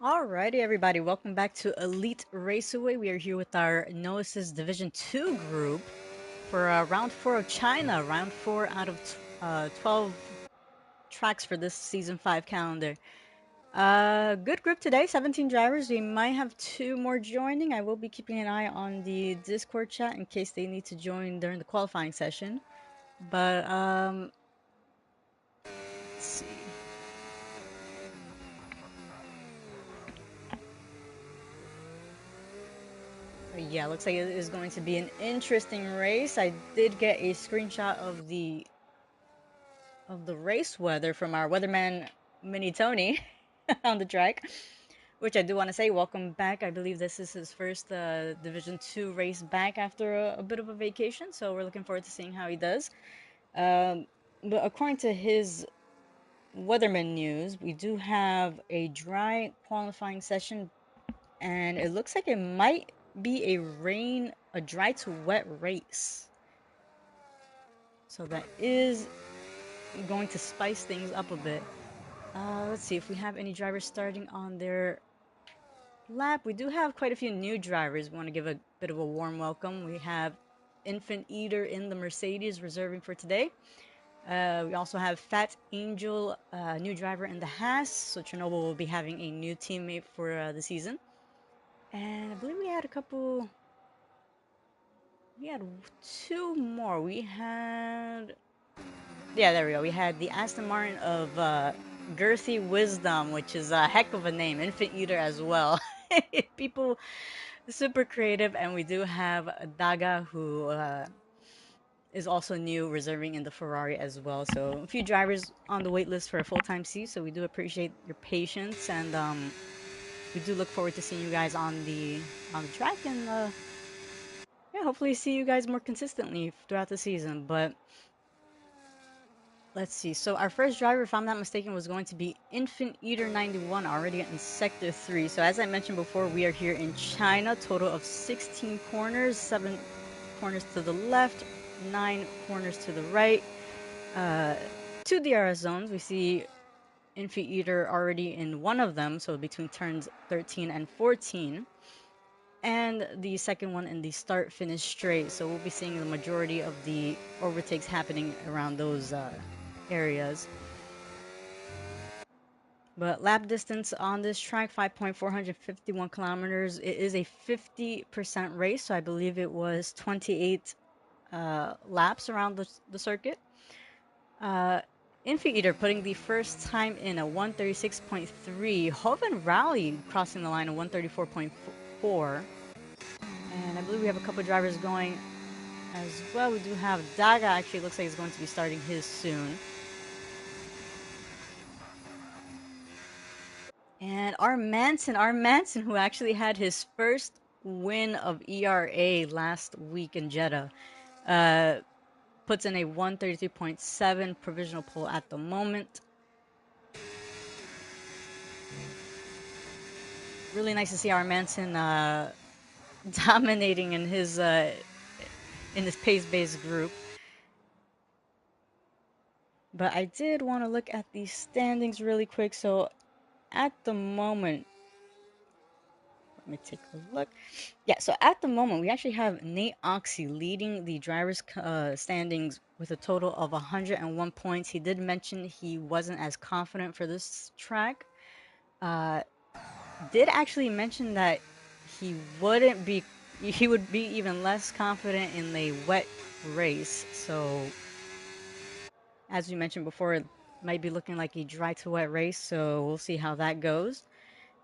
Alrighty, everybody, welcome back to Elite Raceway. We are here with our Noasis Division 2 group for round 4 of China, round 4 out of 12 tracks for this season 5 calendar. Good group today, 17 drivers. We might have two more joining. I will be keeping an eye on the Discord chat in case they need to join during the qualifying session. But let's see. Yeah, looks like it is going to be an interesting race. I did get a screenshot of the race weather from our weatherman Mini Tony on the track, which I do want to say welcome back. I believe this is his first Division 2 race back after a bit of a vacation, so we're looking forward to seeing how he does. Um, but according to his weatherman news, we do have a dry qualifying session, and it looks like it might be a dry to wet race. So that is going to spice things up a bit. Let's see if we have any drivers starting on their lap. We do have quite a few new drivers. We want to give a bit of a warm welcome. We have Infant Eater in the Mercedes reserving for today. We also have Fat Angel, new driver in the Haas. So Chernobyl will be having a new teammate for the season. And I believe we had a couple. We had two more. Yeah, there we go. We had the Aston Martin of Girthy Wisdom, which is a heck of a name. Infant Eater as well. People super creative, and we do have Daga, who is also new, reserving in the Ferrari as well. So a few drivers on the wait list for a full-time seat. So we do appreciate your patience, and we do look forward to seeing you guys on the track, and yeah, hopefully see you guys more consistently throughout the season. But let's see. So our first driver, if I'm not mistaken, was going to be Infant Eater 91, already in Sector 3. So as I mentioned before, we are here in China. Total of 16 corners, 7 corners to the left, 9 corners to the right. Uh, 2 DRS zones. We see Infant Eater already in one of them, so between turns 13 and 14. And the second one in the start-finish straight. So we'll be seeing the majority of the overtakes happening around those areas. But lap distance on this track, 5.451 kilometers. It is a 50% race, so I believe it was 28 laps around the circuit. Infant Eater putting the first time in a 136.3. Hoven Rally crossing the line of 134.4. And I believe we have a couple drivers going as well. We do have Daga, actually looks like he's going to be starting his soon. And our Manson, who actually had his first win of ERA last week in Jeddah, uh, puts in a 133.7 provisional pole at the moment. Really nice to see our Manson dominating in his pace-based group. But I did want to look at the standings really quick. So at the moment, let me take a look. Yeah, so at the moment, we actually have Nate Oxy leading the drivers' standings with a total of 101 points. He did mention he wasn't as confident for this track. Uh, did actually mention that he wouldn't be, he would be even less confident in a wet race. So, as we mentioned before, it might be looking like a dry to wet race. So we'll see how that goes.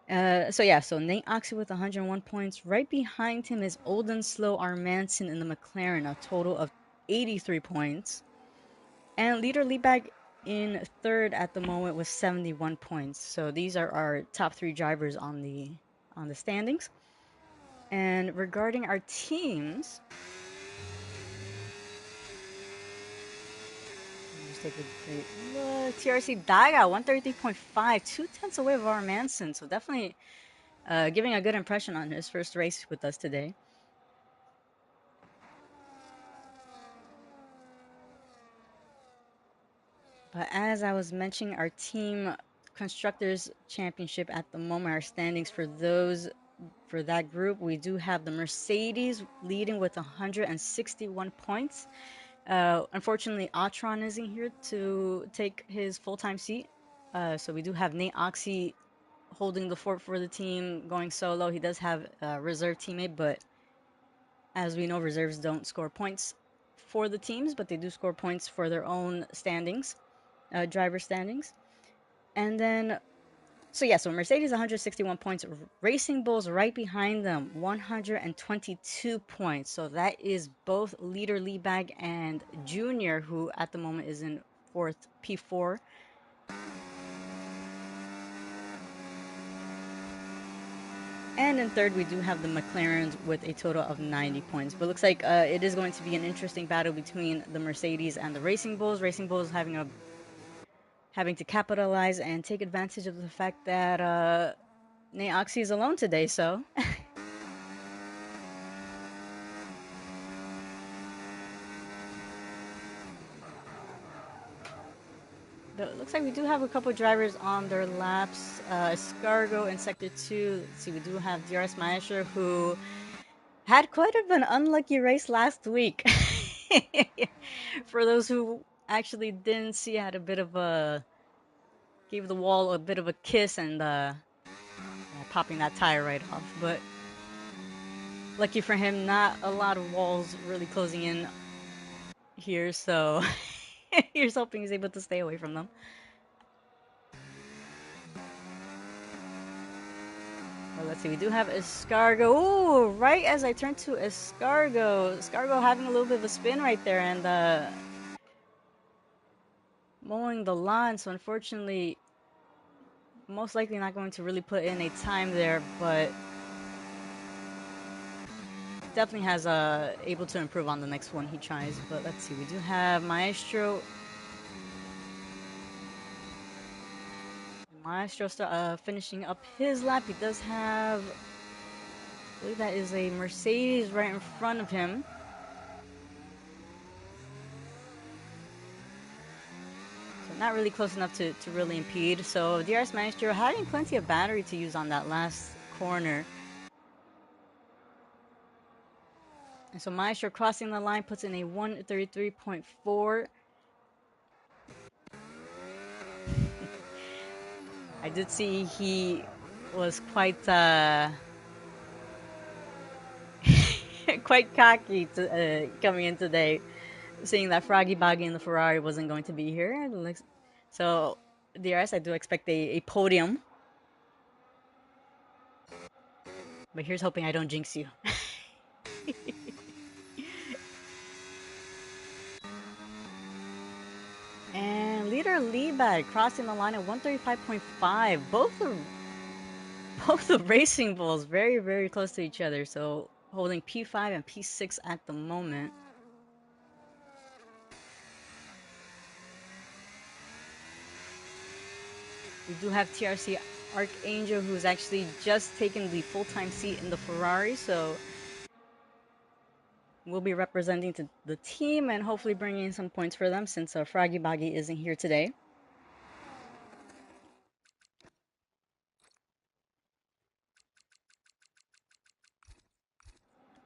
So Nate Oxy with 101 points. Right behind him is Olden Slow Armanson in the McLaren, a total of 83 points. And leader Liebag in third at the moment with 71 points. So these are our top 3 drivers on the standings. And regarding our teams, let's take a great look. TRC Daga 133.5, 2 tenths away of Armanson. So definitely giving a good impression on his first race with us today. But as I was mentioning, our team Constructors Championship at the moment, our standings for that group, we do have the Mercedes leading with 161 points. Unfortunately, Atron isn't here to take his full-time seat. So we do have Nate Oxy holding the fort for the team, going solo. He does have a reserve teammate, but as we know, reserves don't score points for the teams, but they do score points for their own standings, driver standings. And then, so Mercedes 161 points, Racing Bulls right behind them, 122 points. So that is both leader Liebag and Junior, who at the moment is in fourth P4. And in third, we do have the McLarens with a total of 90 points. But looks like it is going to be an interesting battle between the Mercedes and the Racing Bulls. Racing Bulls having to capitalize and take advantage of the fact that Nate Oxy is alone today, so. It looks like we do have a couple drivers on their laps. Escargo in Sector 2. Let's see, we do have DRS Maestro, who had quite an unlucky race last week. For those who actually didn't see, had a bit of gave the wall a bit of a kiss and popping that tire right off. But lucky for him, not a lot of walls really closing in here, so here's hoping he's able to stay away from them. Well, let's see, we do have Escargo. Ooh, right as I turn to Escargo. Escargo having a little bit of a spin right there and mowing the lawn, so unfortunately, most likely not going to really put in a time there, but definitely has able to improve on the next one he tries. But let's see, we do have Maestro. Maestro finishing up his lap. He does have, I believe that is a Mercedes right in front of him. So not really close enough to really impede. So DRS Maestro having plenty of battery to use on that last corner. And so Maestro crossing the line puts in a 1:33.4. I did see he was quite quite cocky coming in today, seeing that Froggy Boggy in the Ferrari wasn't going to be here. So DRS, I do expect a podium. But here's hoping I don't jinx you. And leader Liebag crossing the line at 135.5. Both the Racing Bulls very, very close to each other. So holding P5 and P6 at the moment. We do have TRC Archangel, who's actually just taken the full-time seat in the Ferrari, so we'll be representing the team and hopefully bringing in some points for them since Froggy Boggy isn't here today.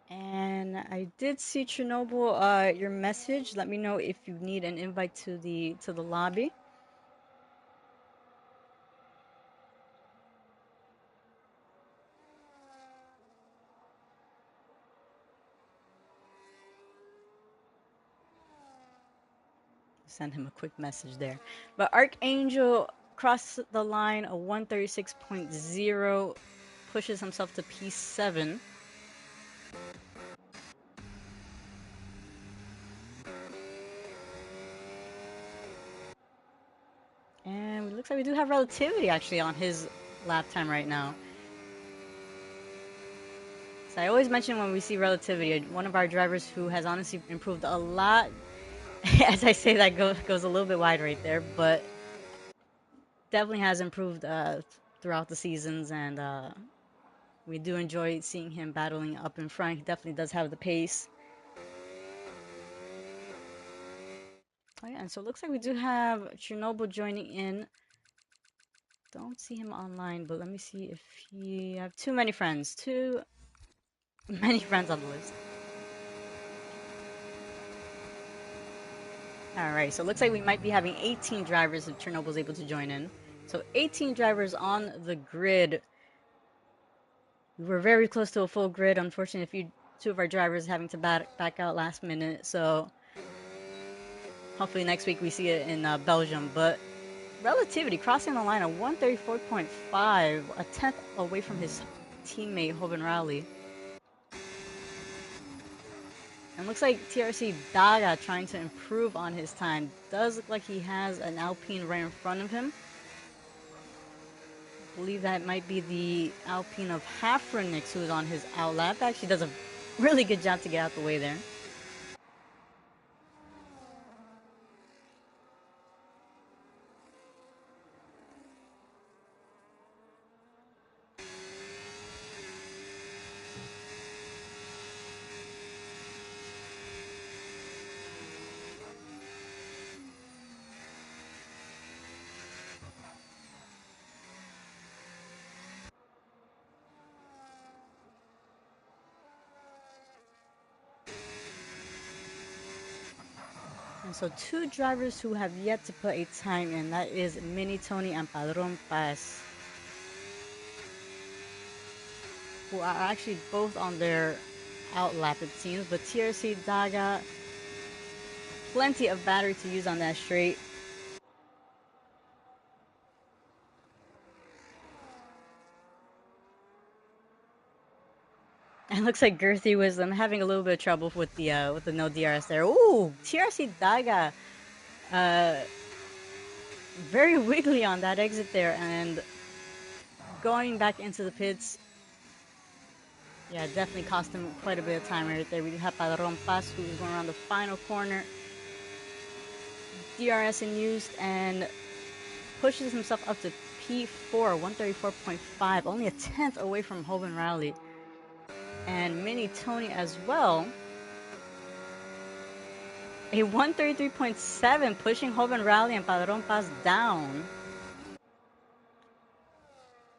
And I did see Chernobyl, your message. Let me know if you need an invite to the lobby. Send him a quick message there. But Archangel crossed the line a 136.0, pushes himself to P7. And it looks like we do have Relativity actually on his lap time right now. So I always mention when we see Relativity, one of our drivers who has honestly improved a lot. As I say, that goes a little bit wide right there, but definitely has improved throughout the seasons, and we do enjoy seeing him battling up in front. He definitely does have the pace. Oh yeah, and so it looks like we do have Chernobyl joining in. don't see him online, but let me see if he I have too many friends. Too many friends on the list. Alright, so it looks like we might be having 18 drivers if Chernobyl's able to join in. So 18 drivers on the grid. We were very close to a full grid. Unfortunately, two of our drivers having to back out last minute. So hopefully next week we see it in Belgium. But Relativity crossing the line at 134.5, a tenth away from his teammate Hoban Rowley. And looks like TRC Daga trying to improve on his time. Does look like he has an Alpine right in front of him. I believe that might be the Alpine of Hafrenix who is on his outlap. Actually does a really good job to get out the way there. And so two drivers who have yet to put a time in, that is Mini Tony and Padron Paz, who are actually both on their outlap it seems, but TRC Daga, plenty of battery to use on that straight. And looks like Girthy Wisdom having a little bit of trouble with the no DRS there. Ooh, TRC Daga, very wiggly on that exit there, and going back into the pits. Yeah, definitely cost him quite a bit of time right there. We have Padron Paz, who's going around the final corner. DRS in use and pushes himself up to P4, 134.5, only a tenth away from Hoban Rowley. And Mini Tony as well. A 133.7, pushing Hoban Rowley and Padron Paz down.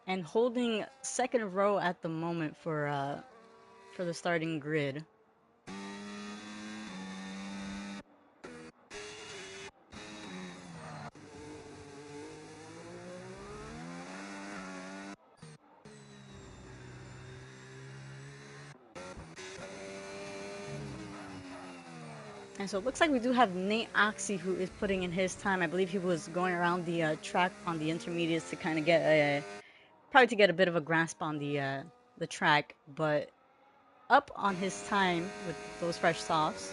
And holding second row at the moment for the starting grid. And so it looks like we do have Nate Oxy who is putting in his time. I believe he was going around the track on the intermediates to kind of get probably to get a bit of a grasp on the track, but up on his time with those fresh softs.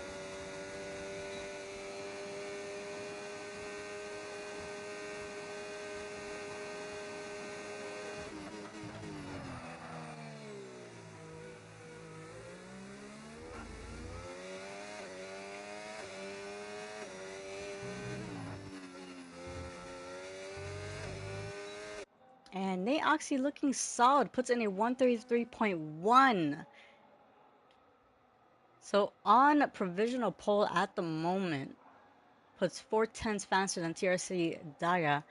And Nate Oxy looking solid, puts in a 133.1. So on provisional pole at the moment, puts 4/10 faster than TRC Daga.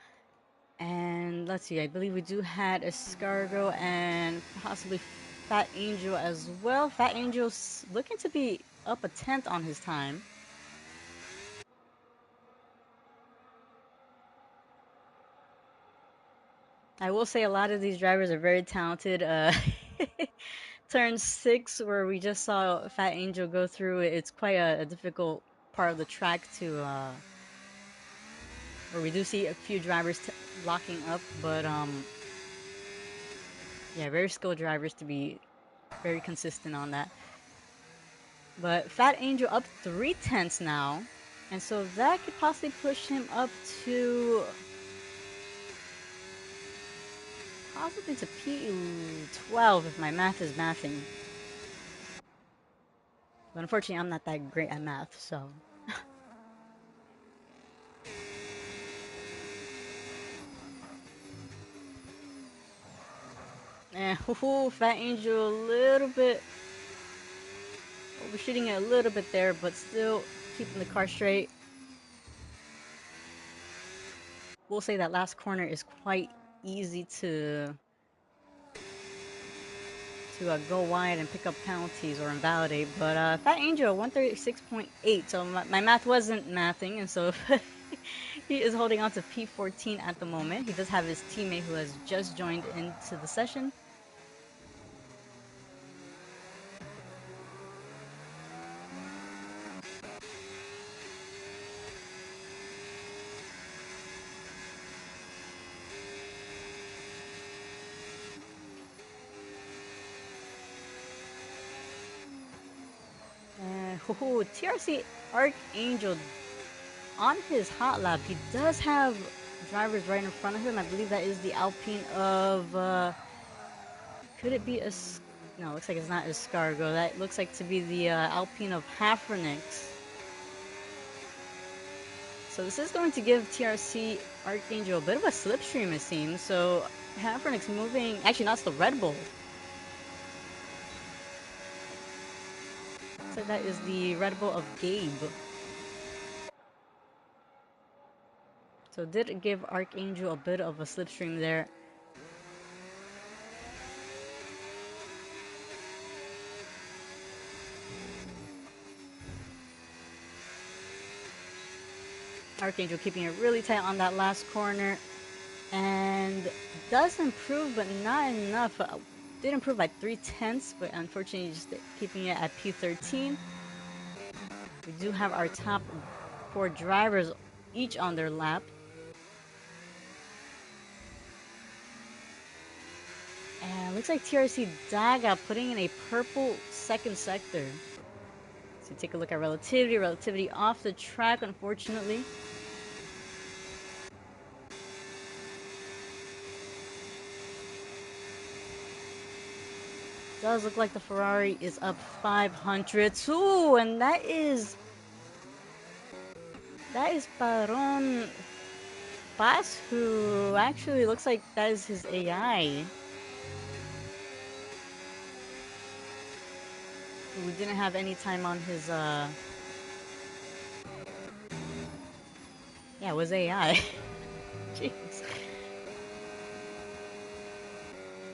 And let's see, I believe we do had Escargo and possibly Fat Angel as well. Fat Angel's looking to be up a tenth on his time. I will say a lot of these drivers are very talented. Turn 6, where we just saw Fat Angel go through, it's quite a difficult part of the track to, where we do see a few drivers locking up, but yeah, very skilled drivers to be very consistent on that. But Fat Angel up 3/10 now, and so that could possibly push him up to possibly to P12 if my math is mathing. But unfortunately, I'm not that great at math, so. And Fat Angel a little bit overshooting it a little bit there, but still keeping the car straight. We'll say that last corner is quite easy to go wide and pick up penalties or invalidate. But Fat Angel 136.8. So my math wasn't mathing, and so he is holding on to P14 at the moment. He does have his teammate who has just joined into the session. TRC Archangel on his hot lap. He does have drivers right in front of him. I believe that is the Alpine of. Could it be a? No, looks like it's not Escargo. That looks like to be the Alpine of Hafrenix. So this is going to give TRC Archangel a bit of a slipstream, it seems. So Hafrenix moving. Actually, not the Red Bull. So that is the Red Bull of Gabe. So did give Archangel a bit of a slipstream there. Archangel keeping it really tight on that last corner. And does improve, but not enough. Did improve by 0.3, but unfortunately just keeping it at P13. We do have our top 4 drivers each on their lap. And looks like TRC Daga putting in a purple second sector. So take a look at Relativity. Relativity off the track, unfortunately. Does look like the Ferrari is up 500 too, and that is Baron Bass, who actually looks like that is his AI. We didn't have any time on his yeah, it was AI. Jeez.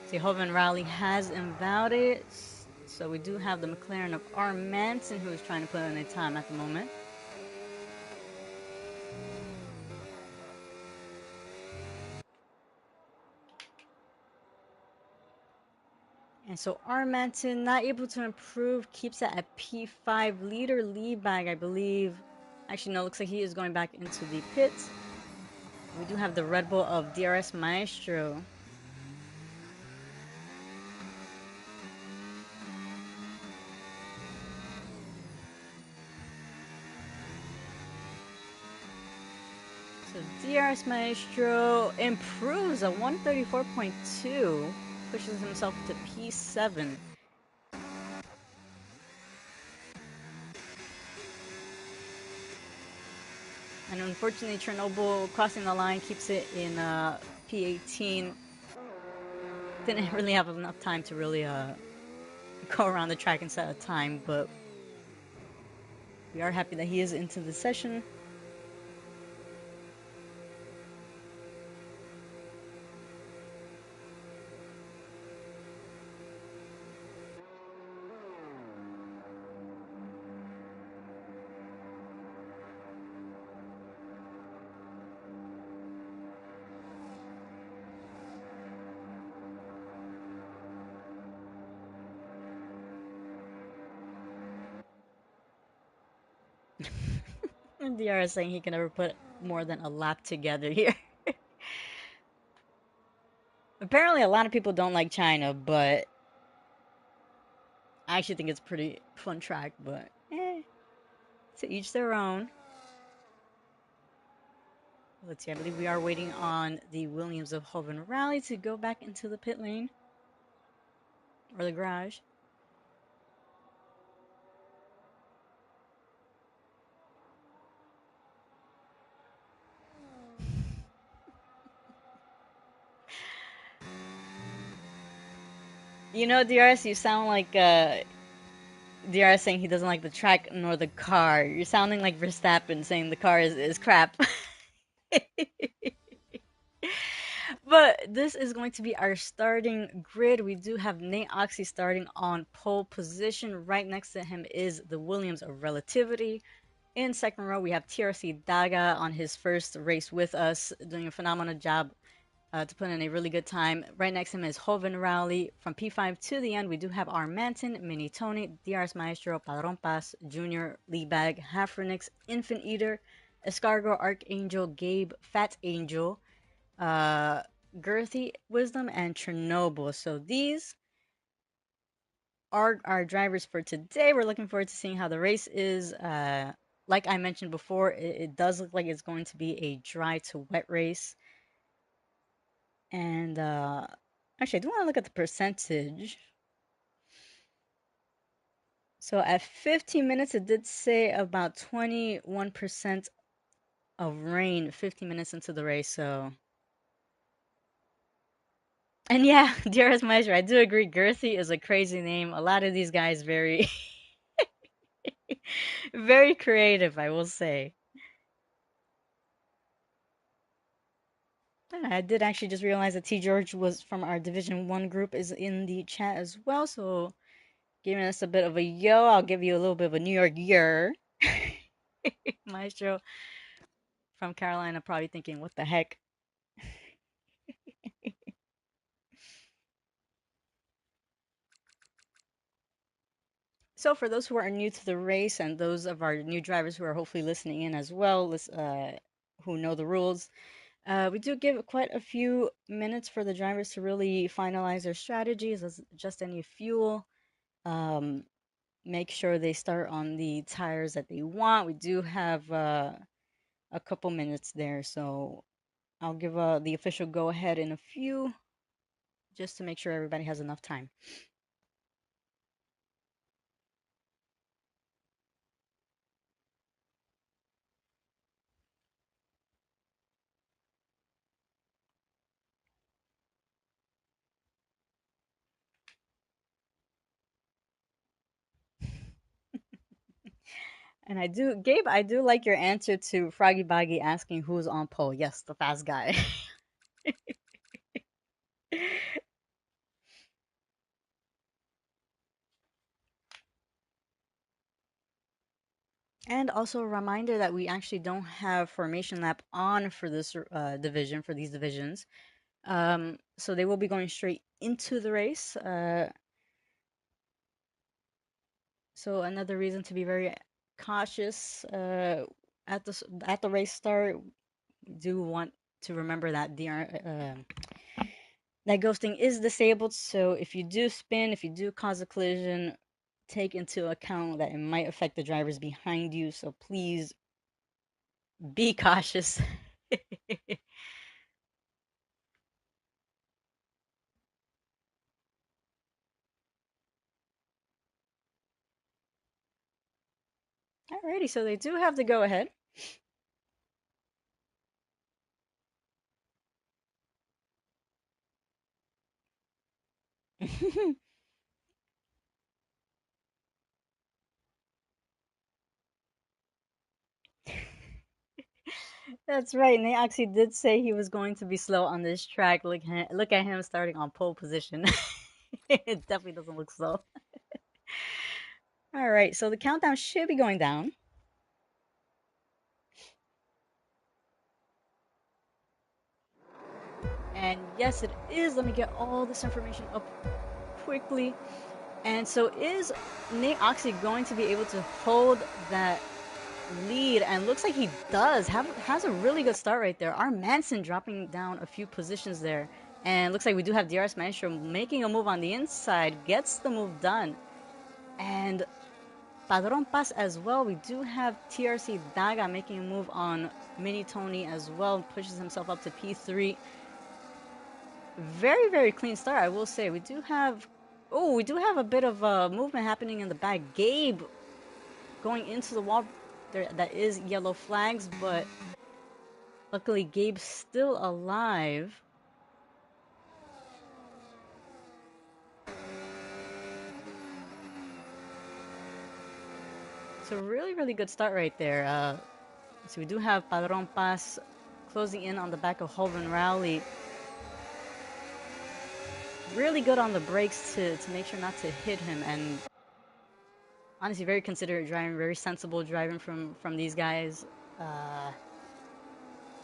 See, Hoven Rally has invalidated, so we do have the McLaren of R. Manson, who is trying to put in a time at the moment. And so R. Manson not able to improve, keeps it at P5. Leader Leadbag, I believe. Actually, no, looks like he is going back into the pits. We do have the Red Bull of DRS Maestro. So DRS Maestro improves a 134.2, pushes himself to P7. And unfortunately, Chernobyl crossing the line keeps it in P18. Didn't really have enough time to really go around the track and set a time, but we are happy that he is into the session. DR is saying he can never put more than a lap together here. Apparently, a lot of people don't like China, but I actually think it's a pretty fun track, but to each their own. Let's see, I believe we are waiting on the Williams of Hoven Rally to go back into the pit lane or the garage. You know, DRS, you sound like DRS saying he doesn't like the track nor the car. You're sounding like Verstappen saying the car is crap. But But this is going to be our starting grid. We do have Nate Oxy starting on pole position. Right next to him is the Williams of Relativity. In second row, we have TRC Daga on his first race with us, doing a phenomenal job to put in a really good time. Right next to him is Hoven Rowley. From P5 to the end, we do have R. Manton, Mini Tony, DRS Maestro, Padron Pass, Junior, Lee Bag, Halfrenix, Infant Eater, Escargo, Archangel, Gabe, Fat Angel, uh, Girthy, Wisdom, and Chernobyl. So these are our drivers for today. We're looking forward to seeing how the race is. Like I mentioned before, it does look like it's going to be a dry to wet race. And actually, I do want to look at the percentage. So at 15 minutes, it did say about 21% of rain 15 minutes into the race. So, and yeah, dearest Measure, I do agree. Girthy is a crazy name. A lot of these guys very, very creative, I will say. I did actually just realize that T George was from our Division One group is in the chat as well. So giving us a bit of a yo, I'll give you a little bit of a New York year. Maestro from Carolina probably thinking, what the heck? So for those who are new to the race and those of our new drivers who are hopefully listening in as well, who know the rules, we do give quite a few minutes for the drivers to really finalize their strategies, adjust any fuel, um, make sure they start on the tires that they want. We do have a couple minutes there, so I'll give the official go ahead in a few just to make sure everybody has enough time. And Gabe, I do like your answer to Froggy Boggy asking who's on pole. Yes, the fast guy. And also a reminder that we actually don't have formation lap on for this division, for these divisions. So they will be going straight into the race. So another reason to be very cautious at the race start. We do want to remember that that ghosting is disabled. So if you do spin, if you do cause a collision, take into account that it might affect the drivers behind you. So please be cautious. Alrighty, so they do have to go ahead. That's right. And they actually did say he was going to be slow on this track. Look at him starting on pole position. It definitely doesn't look slow. All right, so the countdown should be going down. And yes, it is. Let me get all this information up quickly. And so is Nate Oxy going to be able to hold that lead? And looks like he does. Has a really good start right there. Our Manson dropping down a few positions there. And looks like we do have DRS Maestro making a move on the inside. Gets the move done. And Padron Paz as well. We do have TRC Daga making a move on Mini Tony as well. Pushes himself up to P3. Very, very clean start, I will say. We do have a bit of movement happening in the back. Gabe going into the wall. That is yellow flags, but luckily Gabe's still alive. So really, really good start right there. So we do have Padron Paz closing in on the back of Hoven Rowley. really good on the brakes to make sure not to hit him, and honestly, very considerate driving, very sensible driving from these guys. Uh,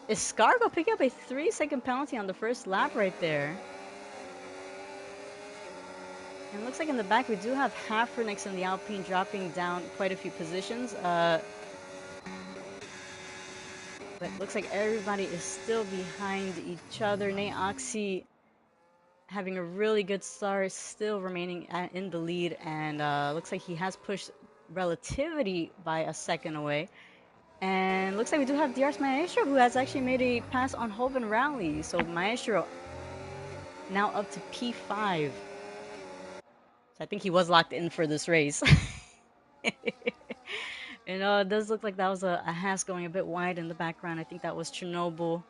Escargo picking up a 3-second penalty on the first lap right there. And it looks like in the back we do have Hafernix in the Alpine dropping down quite a few positions. But looks like everybody is still behind each other. Nate Oxy having a really good start, still remaining in the lead, and looks like he has pushed Relativity by a second away. And looks like we do have DRS Maestro, who has actually made a pass on Hoven Rally. So Maestro now up to P5. So I think he was locked in for this race. You know, it does look like that was a Haas going a bit wide in the background. I think that was Chernobyl.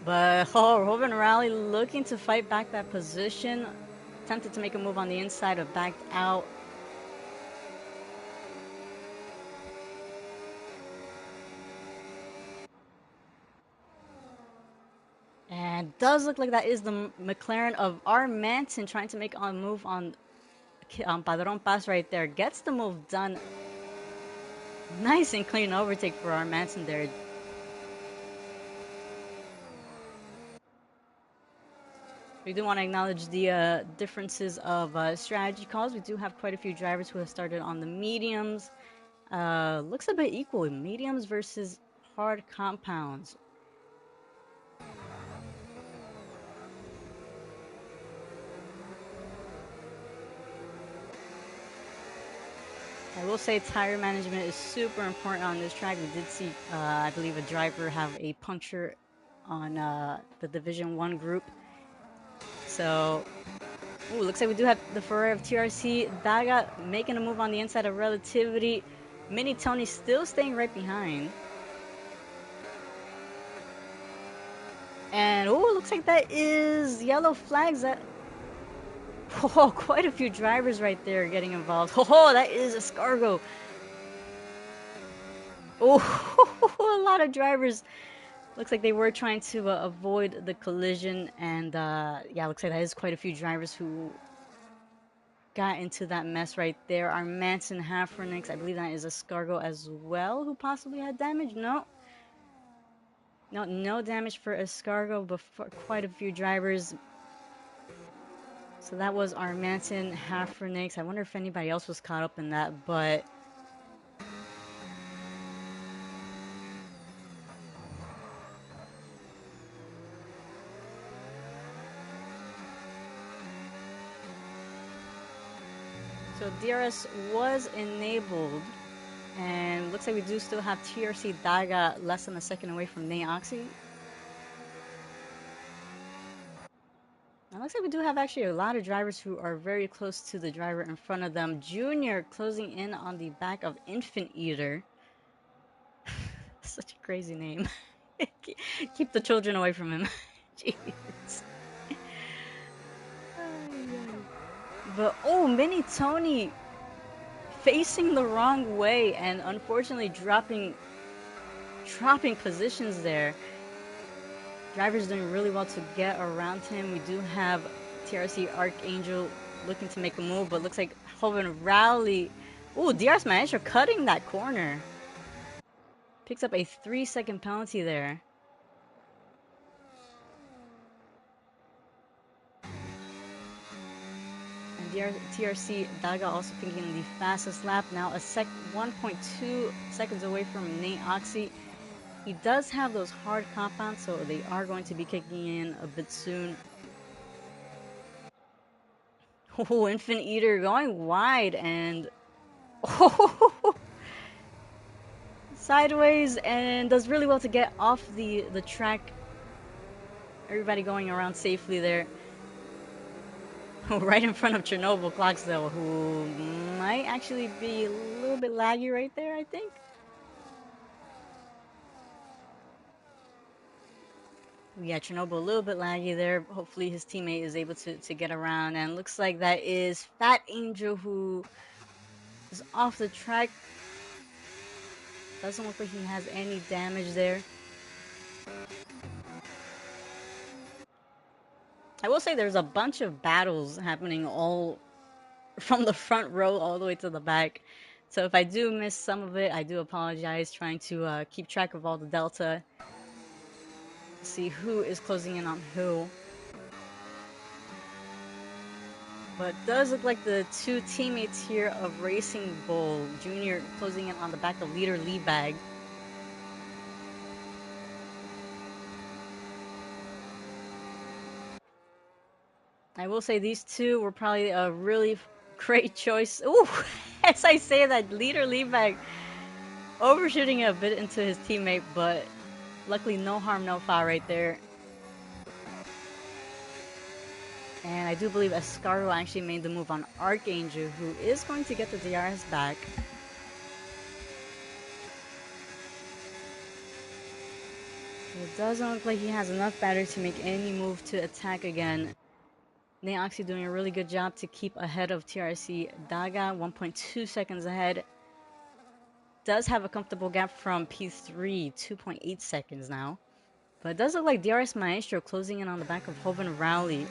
But Hoven Rally looking to fight back that position. Attempted to make a move on the inside, but backed out. And does look like that is the McLaren of R. Manson trying to make a move on Padron Pass right there. Gets the move done. Nice and clean overtake for R. Manson there. We do want to acknowledge the differences of strategy calls. We do have quite a few drivers who have started on the mediums. Looks a bit equal. Mediums versus hard compounds. I will say tire management is super important on this track. We did see, I believe, a driver have a puncture on the Division 1 group. So, ooh, looks like we do have the Ferrari of TRC. Daga making a move on the inside of Relativity. Mini Tony still staying right behind. And, ooh, looks like that is yellow flags. That, oh, quite a few drivers right there getting involved. Oh, that is Escargo. Oh, a lot of drivers. Looks like they were trying to avoid the collision, and yeah, looks like that is quite a few drivers who got into that mess right there. Our Manson Hafernix, I believe that is Escargo as well, who possibly had damage. No damage for Escargo, but for quite a few drivers. So that was our Manson Hafernix. I wonder if anybody else was caught up in that, but so DRS was enabled, and looks like we do still have TRC Daga less than a second away from Nate Oxy. It looks like we do have actually a lot of drivers who are very close to the driver in front of them. Junior closing in on the back of Infant Eater. Such a crazy name. Keep the children away from him. Jeez. But oh, Mini Tony facing the wrong way and unfortunately dropping positions there. Driver's doing really well to get around him. We do have TRC Archangel looking to make a move, but looks like Hoven Rally. Ooh, DRS Maestro cutting that corner. Picks up a 3-second penalty there. And TRC Daga also picking the fastest lap. Now 1.2 seconds away from Nate Oxy. He does have those hard compounds, so they are going to be kicking in a bit soon. Oh, Infant Eater going wide and oh, sideways, and does really well to get off the track. Everybody going around safely there. Right in front of Chernobyl Clarksdale, who might actually be a little bit laggy right there, I think. Yeah, Chernobyl a little bit laggy there. Hopefully his teammate is able to get around. And looks like that is Fat Angel, who is off the track. Doesn't look like he has any damage there. I will say there's a bunch of battles happening all from the front row all the way to the back. So if I do miss some of it, I do apologize. Trying to keep track of all the delta, see who is closing in on who. But it does look like the two teammates here of Racing Bull Jr. closing in on the back of leader Leebag. I will say these two were probably a really great choice. Ooh, as I say that, leader Leebag overshooting a bit into his teammate, but luckily no harm, no foul right there. And I do believe Escargo actually made the move on Archangel, who is going to get the DRS back. It doesn't look like he has enough battery to make any move to attack again. Neoxy doing a really good job to keep ahead of TRC Daga, 1.2 seconds ahead. Does have a comfortable gap from P3, 2.8 seconds now. But it does look like DRS Maestro closing in on the back of Hoven Rowley.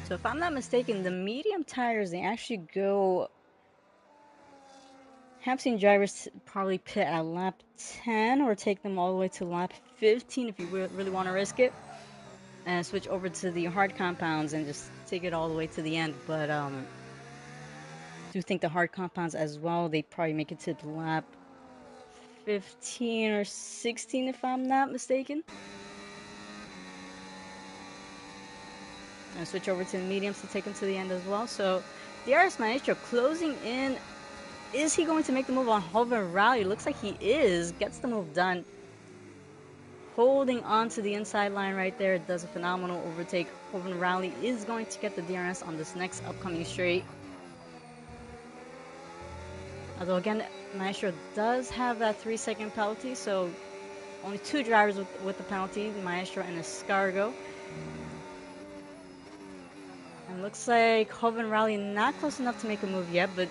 So if I'm not mistaken, the medium tires, they actually go... Have seen drivers probably pit at lap 10 or take them all the way to lap 15 if you really want to risk it. And switch over to the hard compounds and just take it all the way to the end. But do think the hard compounds as well, they probably make it to lap 15 or 16 if I'm not mistaken. And switch over to the mediums to take them to the end as well. So DRS Maestro closing in. Is he going to make the move on Hoven Rowley? Looks like he is. Gets the move done. Holding on to the inside line right there. Does a phenomenal overtake. Hoven Rowley is going to get the DRS on this next upcoming straight. Although again, Maestro does have that 3-second penalty, so only two drivers with the penalty, Maestro and Escargo. And looks like Hoven Rowley not close enough to make a move yet, but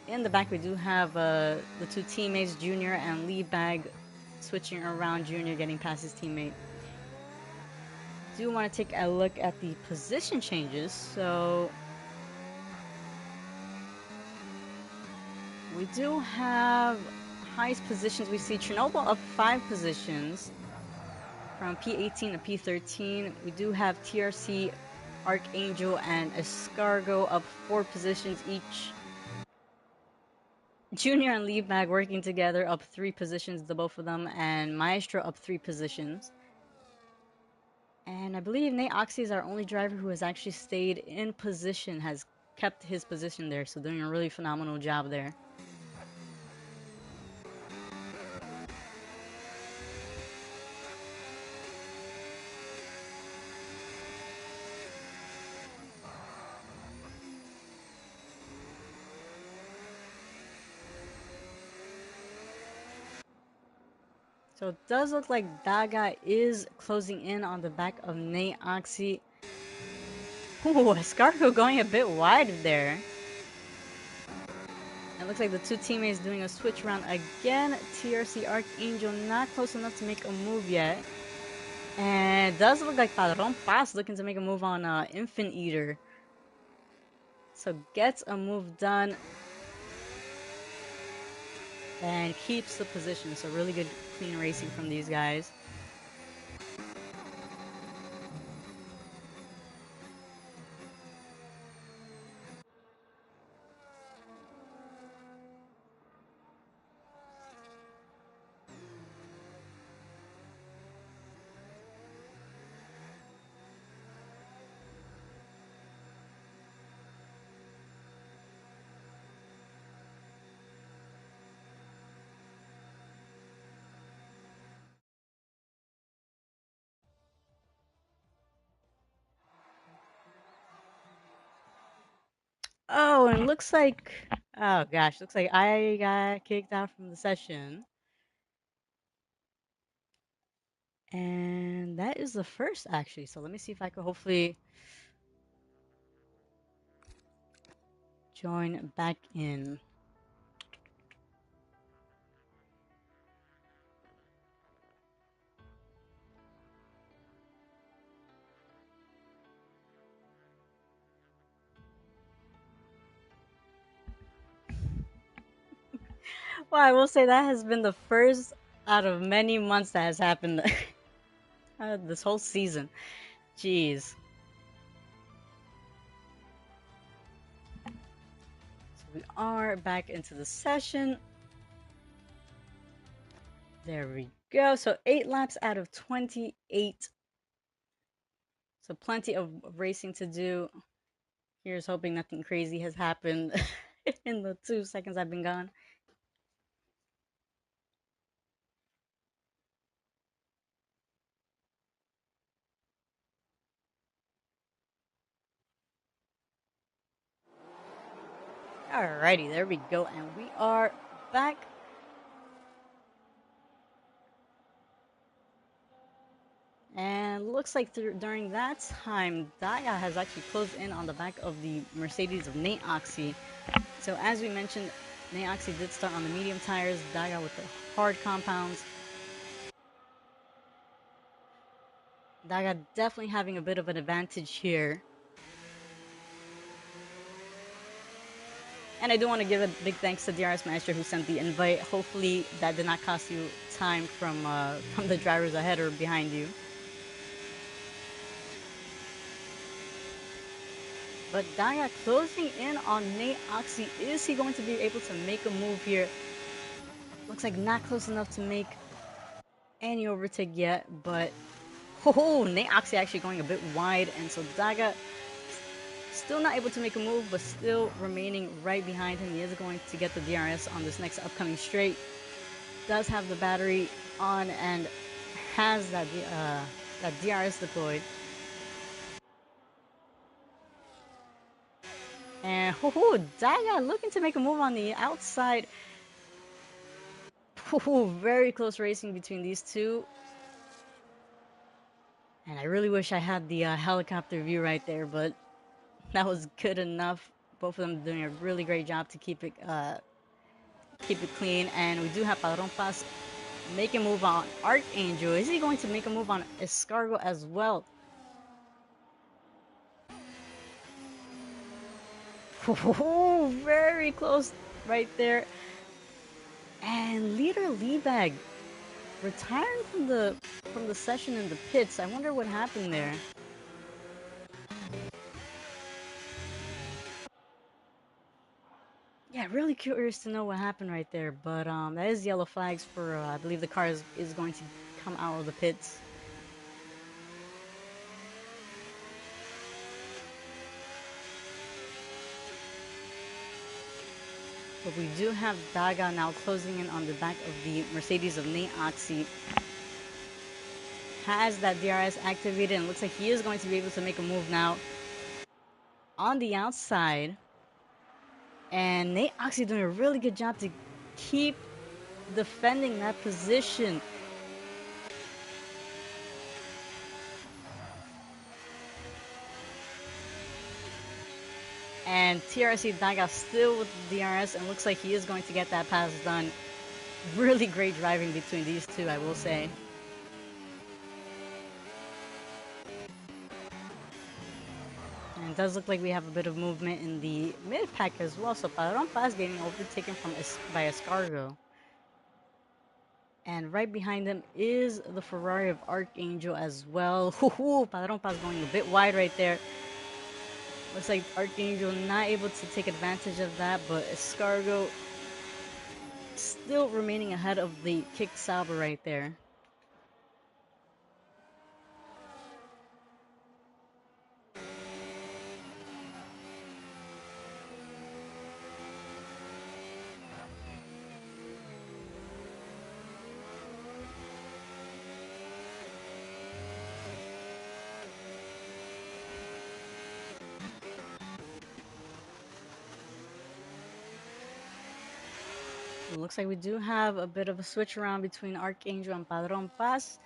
in the back we do have the two teammates, Junior and Leebag, switching around. Junior getting past his teammate. Do want to take a look at the position changes. So we do have highest positions. We see Chernobyl up 5 positions from P18 to P13. We do have TRC, Archangel, and Escargo up 4 positions each. Junior and Leebag working together up 3 positions, the both of them, and Maestro up 3 positions. And I believe Nate Oxy is our only driver who has actually stayed in position, has kept his position there, so doing a really phenomenal job there. So it does look like Daga is closing in on the back of Nate Oxy. Ooh, Escargo going a bit wide there. It looks like the two teammates doing a switch round again. TRC Archangel not close enough to make a move yet. And it does look like Padron Paz looking to make a move on Infant Eater. So gets a move done. And keeps the position. So really good clean racing from these guys. Oh, and looks like, oh gosh, looks like I got kicked out from the session. And that is the first actually. So let me see if I could hopefully join back in. Well, I will say that has been the first out of many months that has happened this whole season. Jeez. So we are back into the session. There we go. So 8 laps out of 28. So plenty of racing to do. Here's hoping nothing crazy has happened in the 2 seconds I've been gone. Alrighty, there we go. And we are back. And looks like during that time, Daya has actually closed in on the back of the Mercedes of Nate Oxy. So as we mentioned, Nate Oxy did start on the medium tires, Daya with the hard compounds. Daya definitely having a bit of an advantage here. And I do want to give a big thanks to DRS Master who sent the invite. Hopefully that did not cost you time from the drivers ahead or behind you. But Daya closing in on Nate Oxy. Is he going to be able to make a move here? Looks like not close enough to make any overtake yet, but Nate Oxy actually going a bit wide, and so Daya still not able to make a move, but still remaining right behind him. He is going to get the DRS on this next upcoming straight. Does have the battery on and has that DRS deployed. And Daya looking to make a move on the outside. Very close racing between these two. And I really wish I had the helicopter view right there, but that was good enough. Both of them doing a really great job to keep it clean. And we do have Padron Paz make a move on Archangel. Is he going to make a move on Escargo as well? Very close right there. And leader Liebag retiring from the session in the pits. I wonder what happened there. Yeah, really curious to know what happened right there. But that is yellow flags for I believe the car is going to come out of the pits. But we do have Daga now closing in on the back of the Mercedes of Nate Oxy. Has that DRS activated and looks like he is going to be able to make a move now on the outside. And Nate Oxy doing a really good job to keep defending that position. And TRC Daga still with the DRS and looks like he is going to get that pass done. Really great driving between these two, I will say. And it does look like we have a bit of movement in the mid-pack as well. So Padron Paz getting overtaken by Escargo. And right behind him is the Ferrari of Archangel as well. Padron Paz going a bit wide right there. Looks like Archangel not able to take advantage of that, but Escargo still remaining ahead of the Kick Sauber right there. It looks like we do have a bit of a switch around between Archangel and Padron Paz.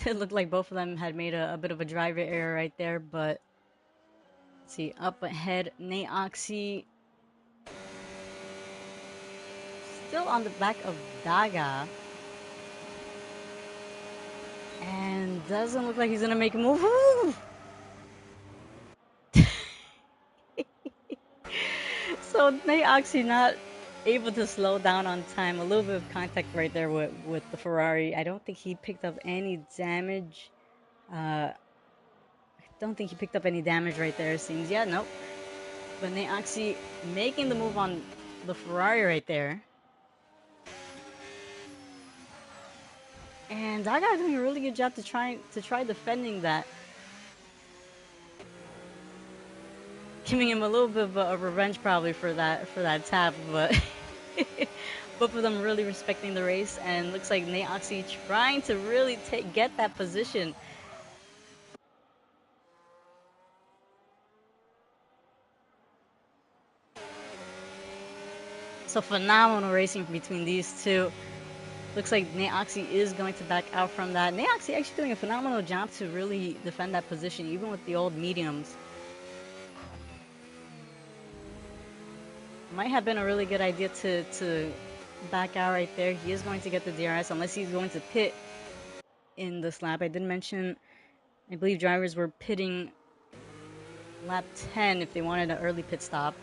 It looked like both of them had made a bit of a driver error right there, but See, up ahead, Nate Oxy still on the back of Daga. And doesn't look like he's gonna make a move. So Nate Oxy not able to slow down on time. A little bit of contact right there with the Ferrari. I don't think he picked up any damage. I don't think he picked up any damage right there, it seems. Yeah, nope. But Nate Oxy making the move on the Ferrari right there. And Daga doing a really good job to try defending that. Giving him a little bit of a revenge probably for that tap, but both of them really respecting the race, and looks like Nate Oxy trying to really get that position. So phenomenal racing between these two. Looks like Nate Oxy is going to back out from that. Nate Oxy actually doing a phenomenal job to really defend that position, even with the old mediums. Might have been a really good idea to back out right there. He is going to get the DRS unless he's going to pit in this lap. I did mention, I believe drivers were pitting lap 10 if they wanted an early pit stop.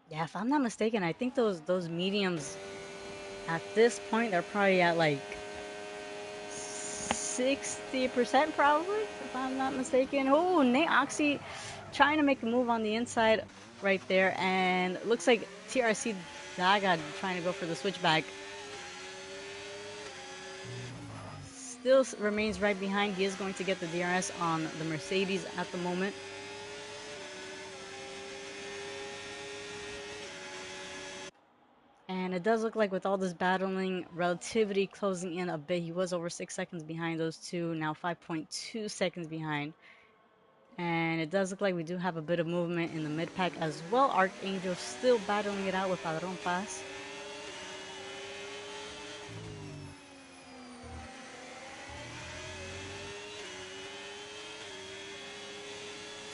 Yeah, if I'm not mistaken, I think those mediums at this point they're probably at like 60% probably, if I'm not mistaken. Oh, Nate Oxy trying to make a move on the inside right there, and it looks like TRC Daga trying to go for the switchback. Still remains right behind. He is going to get the DRS on the Mercedes at the moment. And it does look like with all this battling, Relativity closing in a bit. He was over 6 seconds behind those two, now 5.2 seconds behind. And it does look like we do have a bit of movement in the mid-pack as well. Archangel still battling it out with Padron Paz.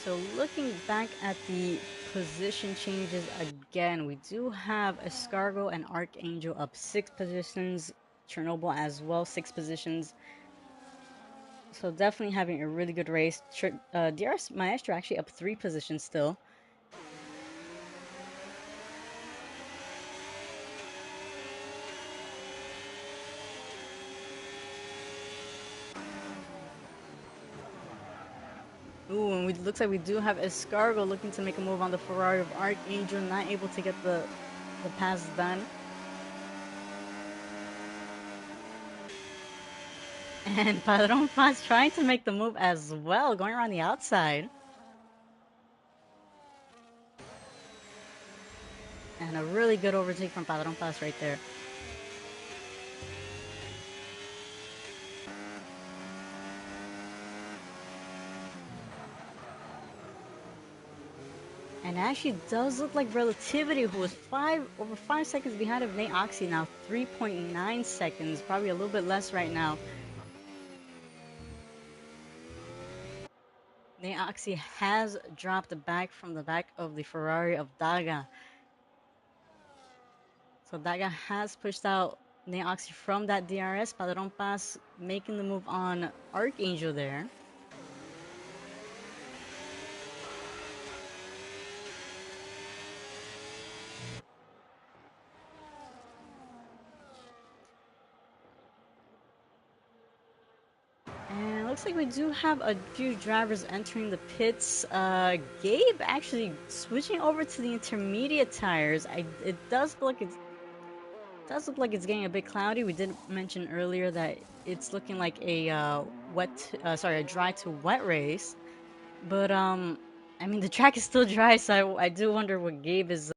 So looking back at the position changes again, we do have Escargo and Archangel up 6 positions. Chernobyl as well, 6 positions. So definitely having a really good race. DRS Maestro actually up 3 positions still. Ooh, and it looks like we do have Escargo looking to make a move on the Ferrari of Archangel, not able to get the pass done. And Padron Paz trying to make the move as well, going around the outside. And a really good overtake from Padron Paz right there. And actually does look like Relativity, who was over 5 seconds behind of Nate Oxy, now 3.9 seconds, probably a little bit less right now. Nate Oxy has dropped back from the back of the Ferrari of Daga. So Daga has pushed out Nate Oxy from that DRS. Padron Paz making the move on Archangel there. And it looks like we do have a few drivers entering the pits. Gabe actually switching over to the intermediate tires. It does look like it's getting a bit cloudy. We did mention earlier that it's looking like a a dry to wet race. But I mean the track is still dry, so I do wonder what Gabe is.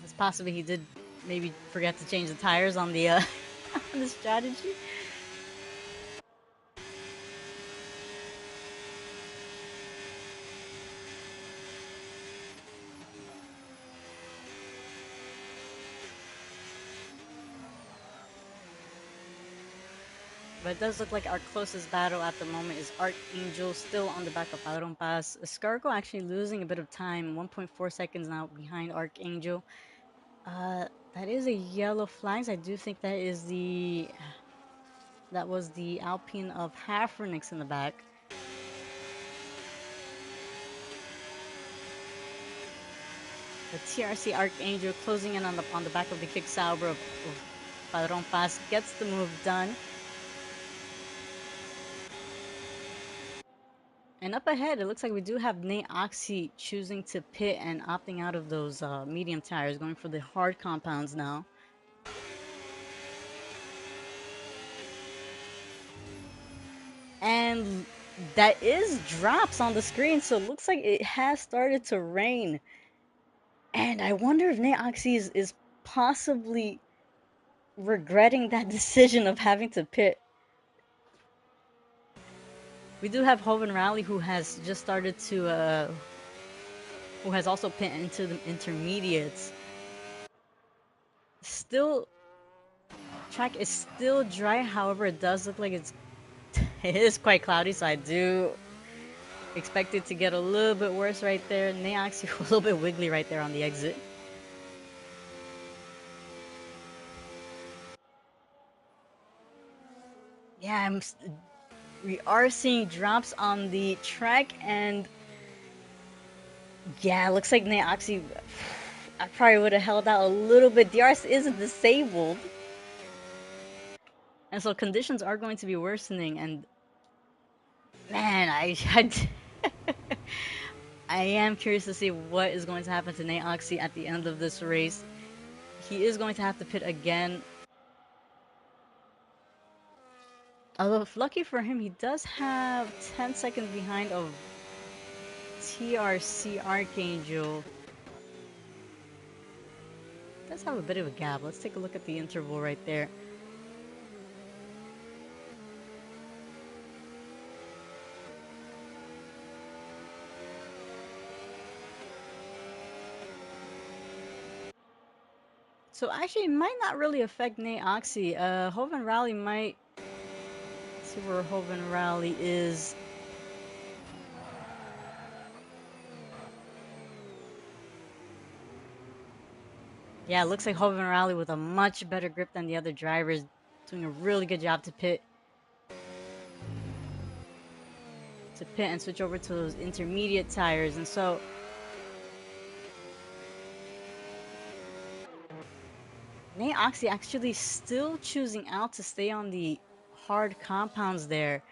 It's possibly he did maybe forget to change the tires on the on the strategy. But it does look like our closest battle at the moment is Archangel, still on the back of Padron Pass. Scargo actually losing a bit of time, 1.4 seconds now behind Archangel. That is a yellow flags. I do think that was the Alpine of Hafernix in the back. The TRC Archangel closing in on the back of the Kick Sauber of Padron Pass gets the move done. And up ahead, it looks like we do have Nate Oxy choosing to pit and opting out of those medium tires, going for the hard compounds now. And that is drops on the screen, so it looks like it has started to rain. And I wonder if Nate Oxy is possibly regretting that decision of having to pit. We do have Hoven Rally, who has just started to, who has also pit into the intermediates. Still, track is still dry. However, it does look like it is quite cloudy, so I do expect it to get a little bit worse right there. Neoxy a little bit wiggly right there on the exit. Yeah, we are seeing drops on the track, and yeah, looks like Neoxy. I probably would have held out a little bit. DRS isn't disabled, and so conditions are going to be worsening. And man, I am curious to see what is going to happen to Nate Oxy at the end of this race. He is going to have to pit again. Although, if lucky for him, he does have 10 seconds behind of TRC Archangel. Does have a bit of a gap. Let's take a look at the interval right there. So actually, it might not really affect Nate Oxy. Hoven Rally might... Let's see where Hoven Rally is. Yeah, it looks like Hoven Rally with a much better grip than the other drivers. Doing a really good job to pit. And switch over to those intermediate tires. And so... Nate Oxy actually still choosing out to stay on the hard compounds there.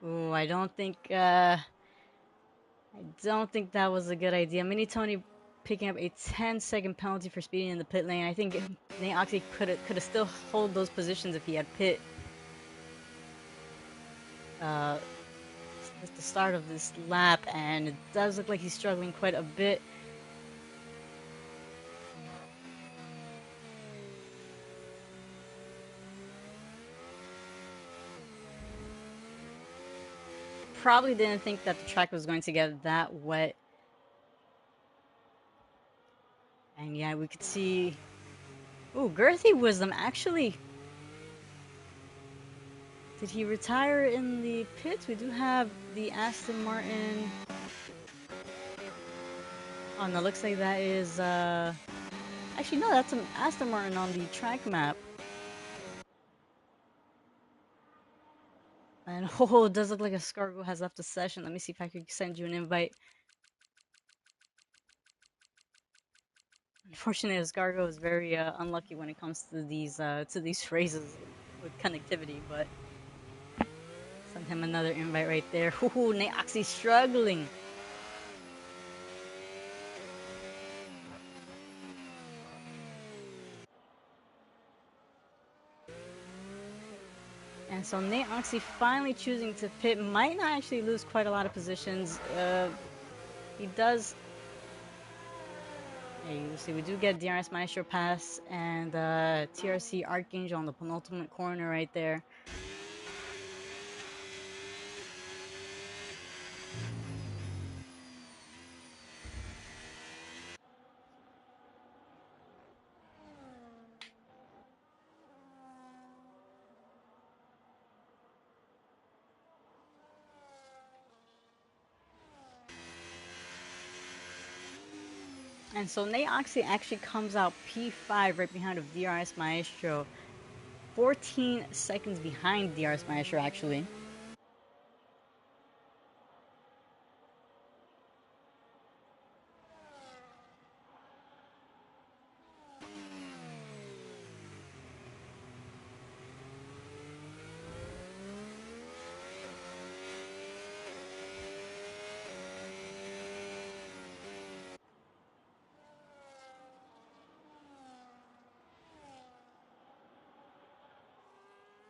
Ooh, I don't think that was a good idea. Mini Tony picking up a 10-second penalty for speeding in the pit lane. I think Nate Oxy could have still hold those positions if he had pit at the start of this lap, and it does look like he's struggling quite a bit. Probably didn't think that the track was going to get that wet. And yeah, we could see... Ooh, Girthy Wisdom actually... Did he retire in the pits? We do have the Aston Martin... Oh no, looks like that is... Actually, no, that's an Aston Martin on the track map. And oh, it does look like Escargo has left the session. Let me see if I could send you an invite. Unfortunately, Escargo is very unlucky when it comes to these races with connectivity, but send him another invite right there. Ooh, Neoxy struggling. And so Nate Oxy finally choosing to pit, might not actually lose quite a lot of positions. He does. Yeah, you see, we do get DRS Maestro pass and TRC Archangel on the penultimate corner right there. And so Naoxy actually comes out P5 right behind of DRS Maestro. 14 seconds behind DRS Maestro, actually.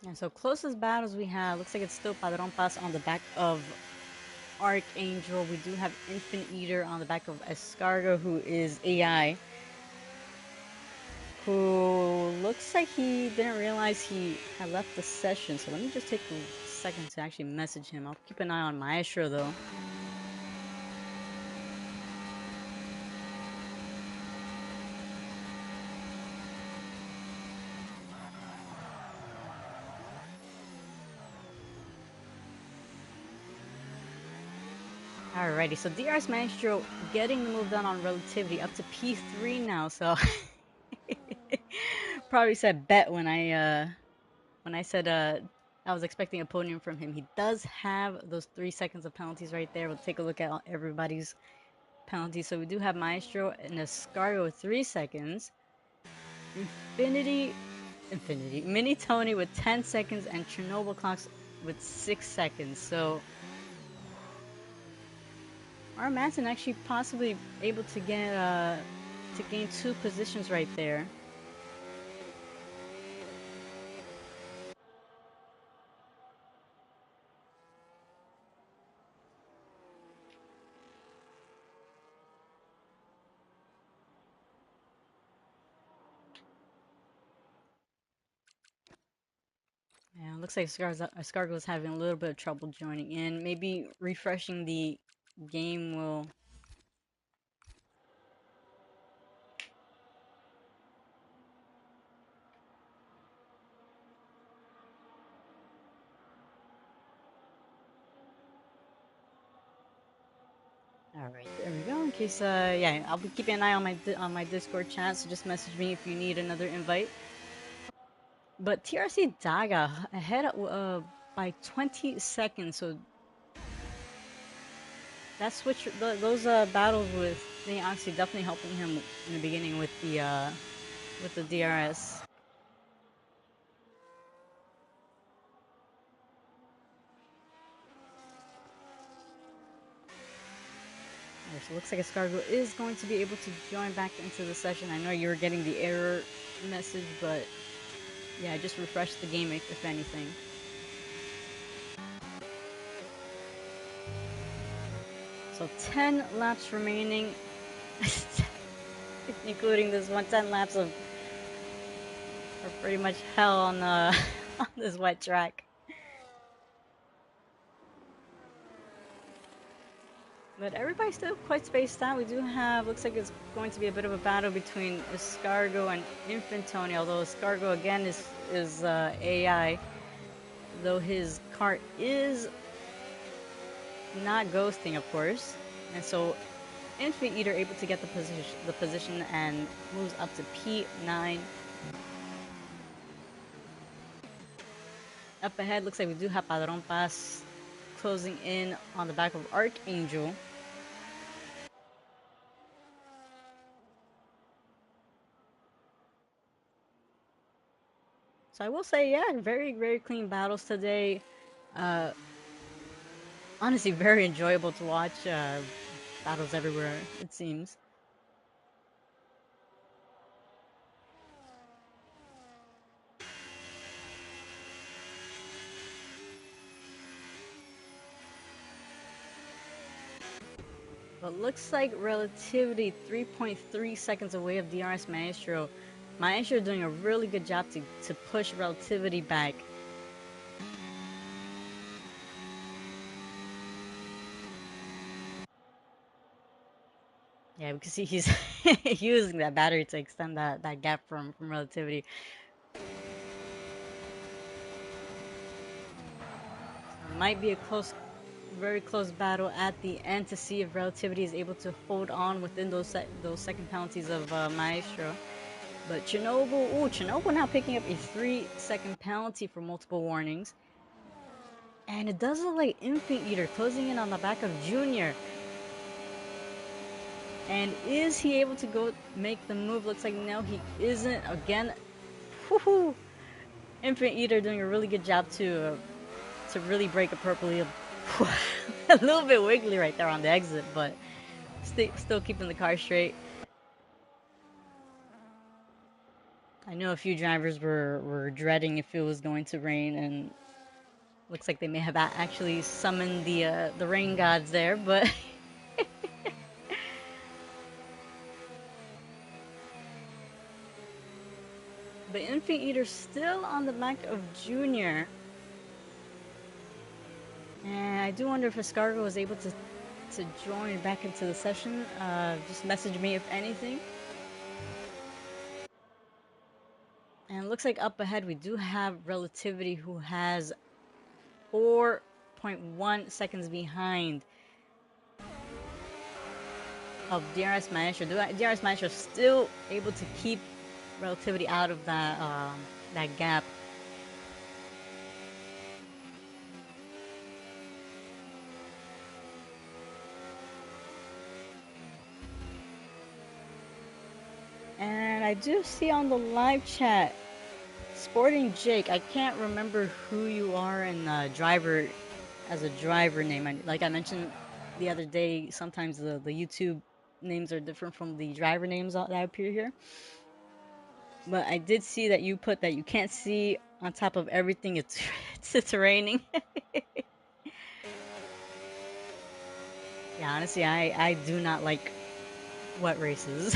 And so closest battles we have, looks like it's still Padron Pass on the back of Archangel. We do have Infant Eater on the back of Escargo, who is AI. Who looks like he didn't realize he had left the session. So let me just take a second to actually message him. I'll keep an eye on Maestro though. Alrighty, so DRS Maestro getting the move done on Relativity up to P3 now, so probably said bet when I said I was expecting a podium from him. He does have those 3 seconds of penalties right there. We'll take a look at everybody's penalties. So we do have Maestro and Escargo with 3 seconds. Infinity, Mini Tony with 10 seconds, and Chernobyl Clocks with 6 seconds. So our Manson actually possibly able to get to gain 2 positions right there. Yeah, looks like Scargo is having a little bit of trouble joining in. Maybe refreshing the game will. All right, there we go. In case, yeah, I'll be keeping an eye on my Discord chat. So just message me if you need another invite. But TRC Daga ahead by 20 seconds. So that switch, those battles with Neoxy definitely helping him in the beginning with the DRS. Right, so it looks like Escargo is going to be able to join back into the session. I know you were getting the error message, but yeah, just refresh the game if anything. So 10 laps remaining, including this one, 10 laps of pretty much hell on on this wet track. But everybody's still quite spaced out. We do have, looks like it's going to be a bit of a battle between Escargo and Infantoni, although Escargo again is AI, though his car is not ghosting, of course. And so Infant Eater able to get the position and moves up to P9. Up ahead, looks like we do have Padron Pass closing in on the back of Archangel. So I will say, yeah, very, very clean battles today. Honestly, very enjoyable to watch. Battles everywhere, it seems. But looks like Relativity 3.3 seconds away of DRS Maestro. Maestro doing a really good job to push Relativity back. Yeah, because he's using that battery to extend that gap from Relativity. So it might be a close very close battle at the end to see if Relativity is able to hold on within those second penalties of Maestro. But Chernobyl now picking up a 3-second penalty for multiple warnings. And it does look like Infant Eater closing in on the back of Junior. And is he able to go make the move? Looks like no, he isn't. Again, woohoo! Infant Eater doing a really good job to really break appropriately. A little bit wiggly right there on the exit, but still keeping the car straight. I know a few drivers were dreading if it was going to rain, and looks like they may have actually summoned the rain gods there, but but Infant Eater still on the back of Junior. And I do wonder if Escargo was able to join back into the session. Just message me if anything. And it looks like up ahead we do have Relativity, who has 4.1 seconds behind of DRS Maestro. DRS Maestro still able to keep Relativity out of that gap. And I do see on the live chat, Sporting Jake. I can't remember who you are in driver as a driver name. Like I mentioned the other day, sometimes the YouTube names are different from the driver names that appear here. But I did see that you put that you can't see on top of everything. It's raining. Yeah, honestly, I do not like wet races.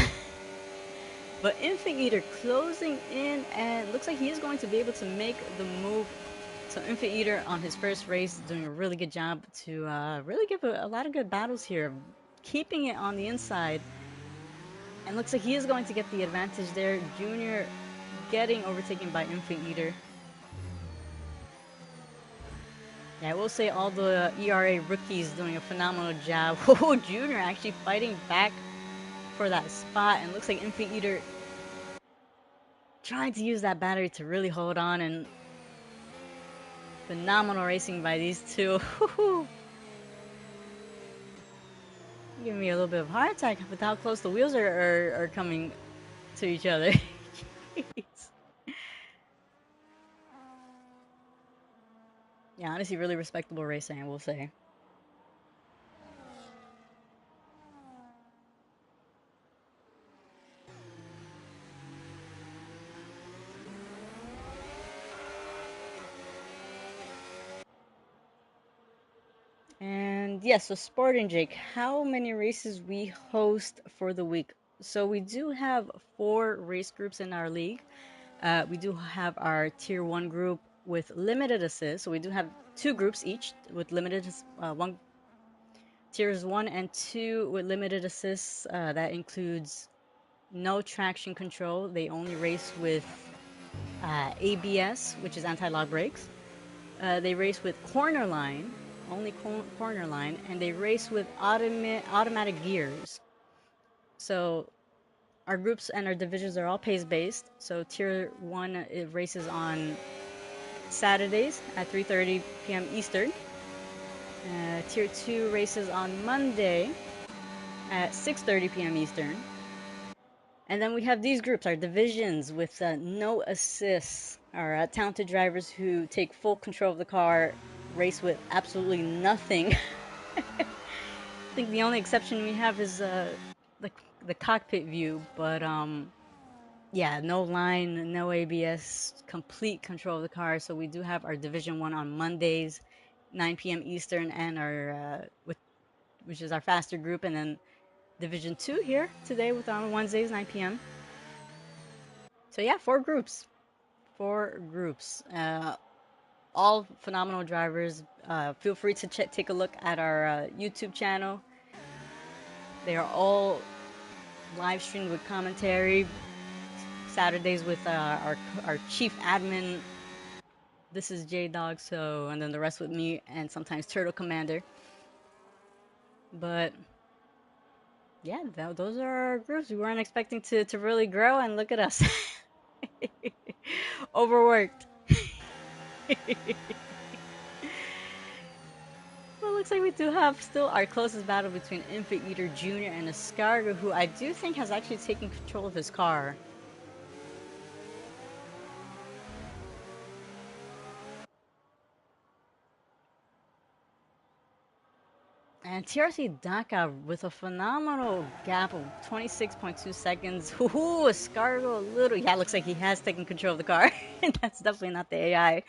But Infant Eater closing in, and looks like he is going to be able to make the move. So Infant Eater on his first race doing a really good job to really give a lot of good battles here, keeping it on the inside. And looks like he is going to get the advantage there. Junior getting overtaken by Infant Eater. Yeah, I will say all the ERA rookies doing a phenomenal job. Oh, Junior actually fighting back for that spot, and looks like Infant Eater trying to use that battery to really hold on, and phenomenal racing by these two. Giving me a little bit of heart attack with how close the wheels are coming to each other. Yeah, honestly, really respectable racing, I will say. And yes, so Spartan Jake, how many races we host for the week? So we do have 4 race groups in our league. We do have our tier 1 group with limited assists. So we do have 2 groups each with limited one tiers 1 and 2 with limited assists. That includes no traction control. They only race with ABS, which is anti-lock brakes. They race with corner line, only corner line, and they race with automatic gears. So our groups and our divisions are all pace based. So tier 1 it races on Saturdays at 3:30 p.m. Eastern. Tier 2 races on Monday at 6:30 p.m. Eastern. And then we have these groups, our divisions with no assists, our talented drivers who take full control of the car, race with absolutely nothing. I think the only exception we have is the cockpit view, but yeah, no line, no ABS, complete control of the car. So we do have our Division 1 on Mondays, 9 p.m. Eastern, and our which is our faster group, and then Division 2 here today with on Wednesdays, 9 p.m. So yeah, 4 groups. 4 groups. All phenomenal drivers. Feel free to take a look at our YouTube channel. They are all live streamed with commentary. Saturdays with our chief admin, This is J Dog, so, and then the rest with me, and sometimes Turtle Commander. But yeah, those are our groups. We weren't expecting to really grow, and look at us. Overworked. Well, looks like we do have still our closest battle between Infant Eater Jr. and Escargo, who I do think has actually taken control of his car. And TRC Daka with a phenomenal gap of 26.2 seconds. Ooh, Escargo a little. Yeah, looks like he has taken control of the car. That's definitely not the AI.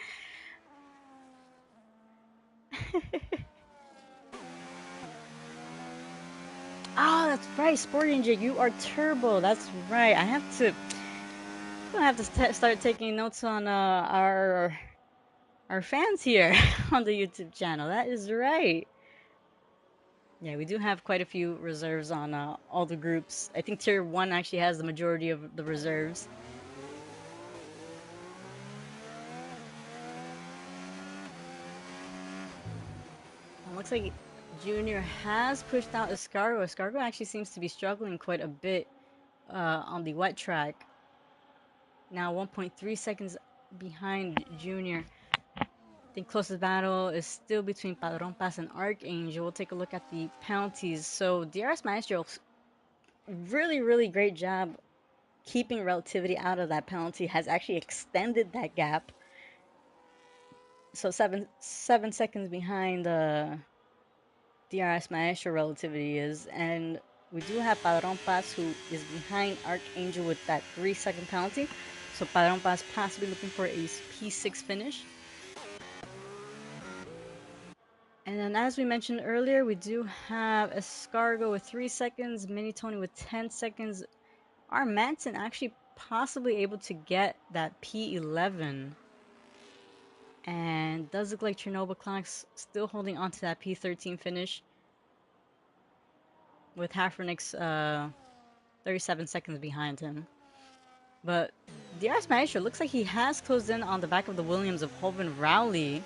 Oh, that's right, Sporty Ninja, you are turbo. That's right. I have to start taking notes on our fans here on the YouTube channel. That is right. Yeah, we do have quite a few reserves on all the groups. I think Tier 1 actually has the majority of the reserves. It looks like Junior has pushed out Escargo. Escargo actually seems to be struggling quite a bit on the wet track. Now 1.3 seconds behind Junior. I think closest battle is still between Padron Pass and Archangel. We'll take a look at the penalties. So DRS Maestro, really, really great job keeping Relativity out of that penalty, has actually extended that gap. So seven seconds behind DRS Maestro Relativity is, and we do have Padron Pass, who is behind Archangel with that 3-second penalty. So Padron Pass possibly looking for a P6 finish. And then, as we mentioned earlier, we do have Escargo with 3 seconds, Mini Tony with 10 seconds. Our Manson actually possibly able to get that P11. And does look like Chernobyl Clocks still holding on to that P13 finish, with Hafernix 37 seconds behind him. But DRS Maestro looks like he has closed in on the back of the Williams of Hovind Rowley.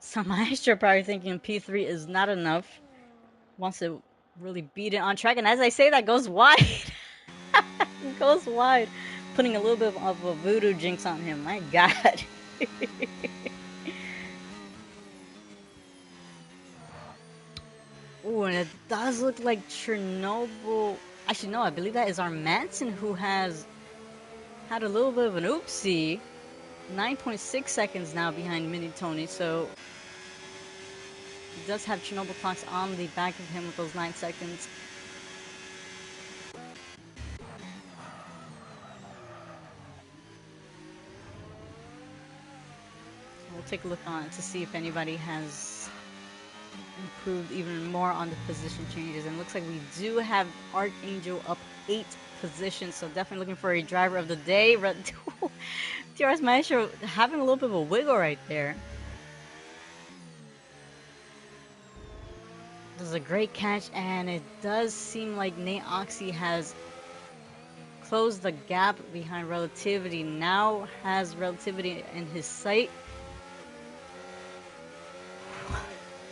So Maestro probably thinking P3 is not enough. Wants to really beat it on track. And as I say, that goes wide. Goes wide. Putting a little bit of a voodoo jinx on him. My God. Ooh, and it does look like Chernobyl. Actually, no, I believe that is our Manson, who has had a little bit of an oopsie. 9.6 seconds now behind Mini Tony, so he does have Chernobyl Clocks on the back of him with those 9 seconds. We'll take a look on it to see if anybody has improved even more on the position changes. And it looks like we do have Archangel up 8 positions, so definitely looking for a driver of the day. DRS Maestro having a little bit of a wiggle right there. This is a great catch, and it does seem like Nate Oxy has closed the gap behind Relativity. Now has Relativity in his sight.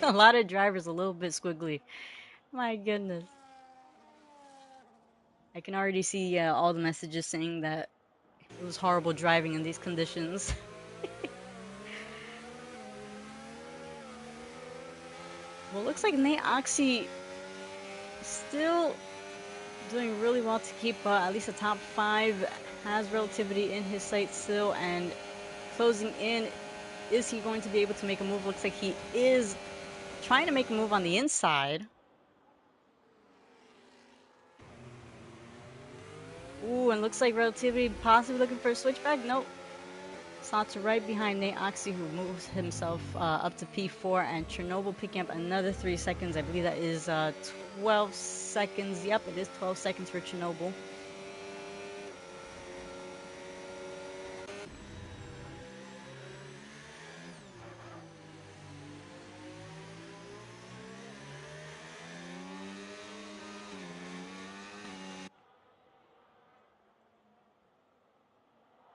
A lot of drivers a little bit squiggly. My goodness. I can already see all the messages saying that it was horrible driving in these conditions. Well, looks like Nate Oxy still doing really well to keep at least a top 5. Has Relativity in his sight still, and closing in. Is he going to be able to make a move? Looks like he is trying to make a move on the inside. Ooh, and looks like Relativity possibly looking for a switchback. Nope. Slots right behind Nate Oxy, who moves himself up to P4, and Chernobyl picking up another 3 seconds. I believe that is 12 seconds. Yep, it is 12 seconds for Chernobyl.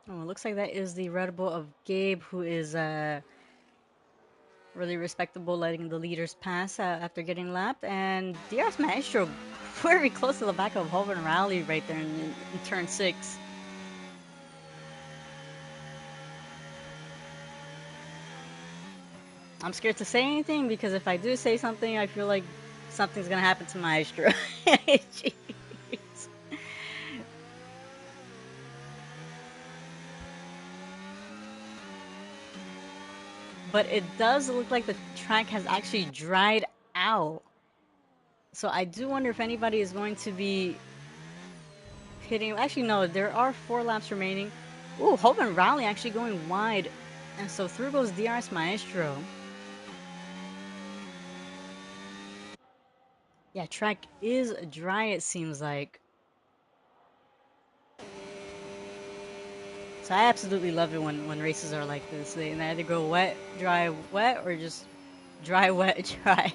Oh, it looks like that is the Red Bull of Gabe, who is really respectable, letting the leaders pass after getting lapped. And DRS Maestro very close to the back of Hoven Rally right there in turn 6. I'm scared to say anything because if I do say something, I feel like something's gonna happen to Maestro. Jeez. But it does look like the track has actually dried out. So I do wonder if anybody is going to be hitting. Actually, no, there are 4 laps remaining. Ooh, Hoven Rally actually going wide. And so through goes DRS Maestro. Yeah, track is dry, it seems like. So I absolutely love it when races are like this. They either go wet, dry, wet, or just dry, wet, dry.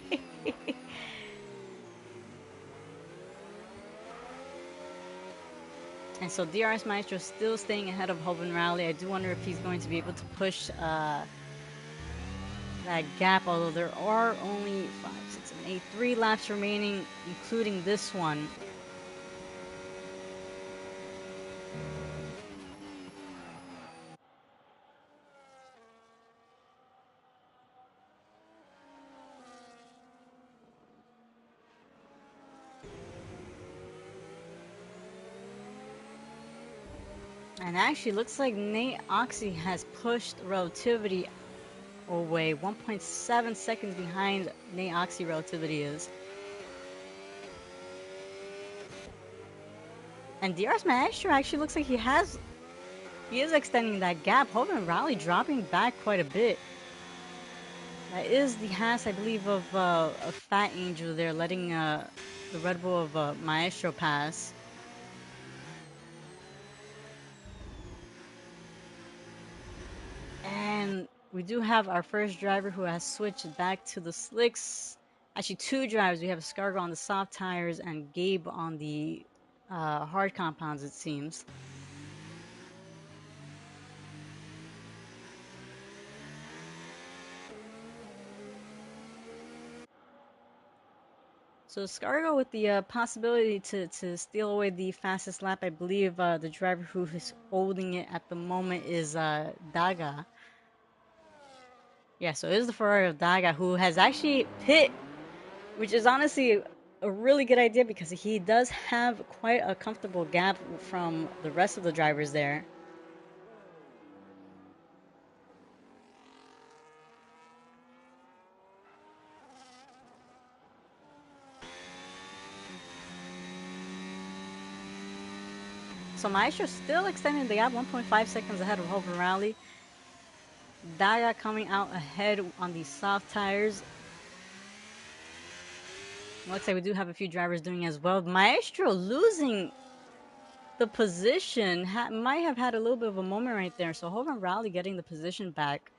And so DRS Maestro still staying ahead of Hoven Rally. I do wonder if he's going to be able to push that gap, although there are only 5, 6, 7, 8, 3 laps remaining, including this one. And actually looks like Nate Oxy has pushed Relativity away. 1.7 seconds behind Nate Oxy Relativity is. And DRS Maestro actually looks like he is extending that gap. Hoven Rally dropping back quite a bit. That is the Haas, I believe, of Fat Angel there, letting the Red Bull of Maestro pass. And we do have our first driver who has switched back to the slicks. Actually, 2 drivers. We have Scargo on the soft tires and Gabe on the hard compounds, it seems. So Scargo with the possibility to steal away the fastest lap. I believe the driver who is holding it at the moment is Daga. Yeah, so it is the Ferrari of Daga who has actually pit, which is honestly a really good idea because he does have quite a comfortable gap from the rest of the drivers there. So Maestro still extending the gap, 1.5 seconds ahead of Hoven Rally. Daga coming out ahead on the soft tires. Looks like we do have a few drivers doing as well. Maestro losing the position, might have had a little bit of a moment right there. So Hoven Rally getting the position back.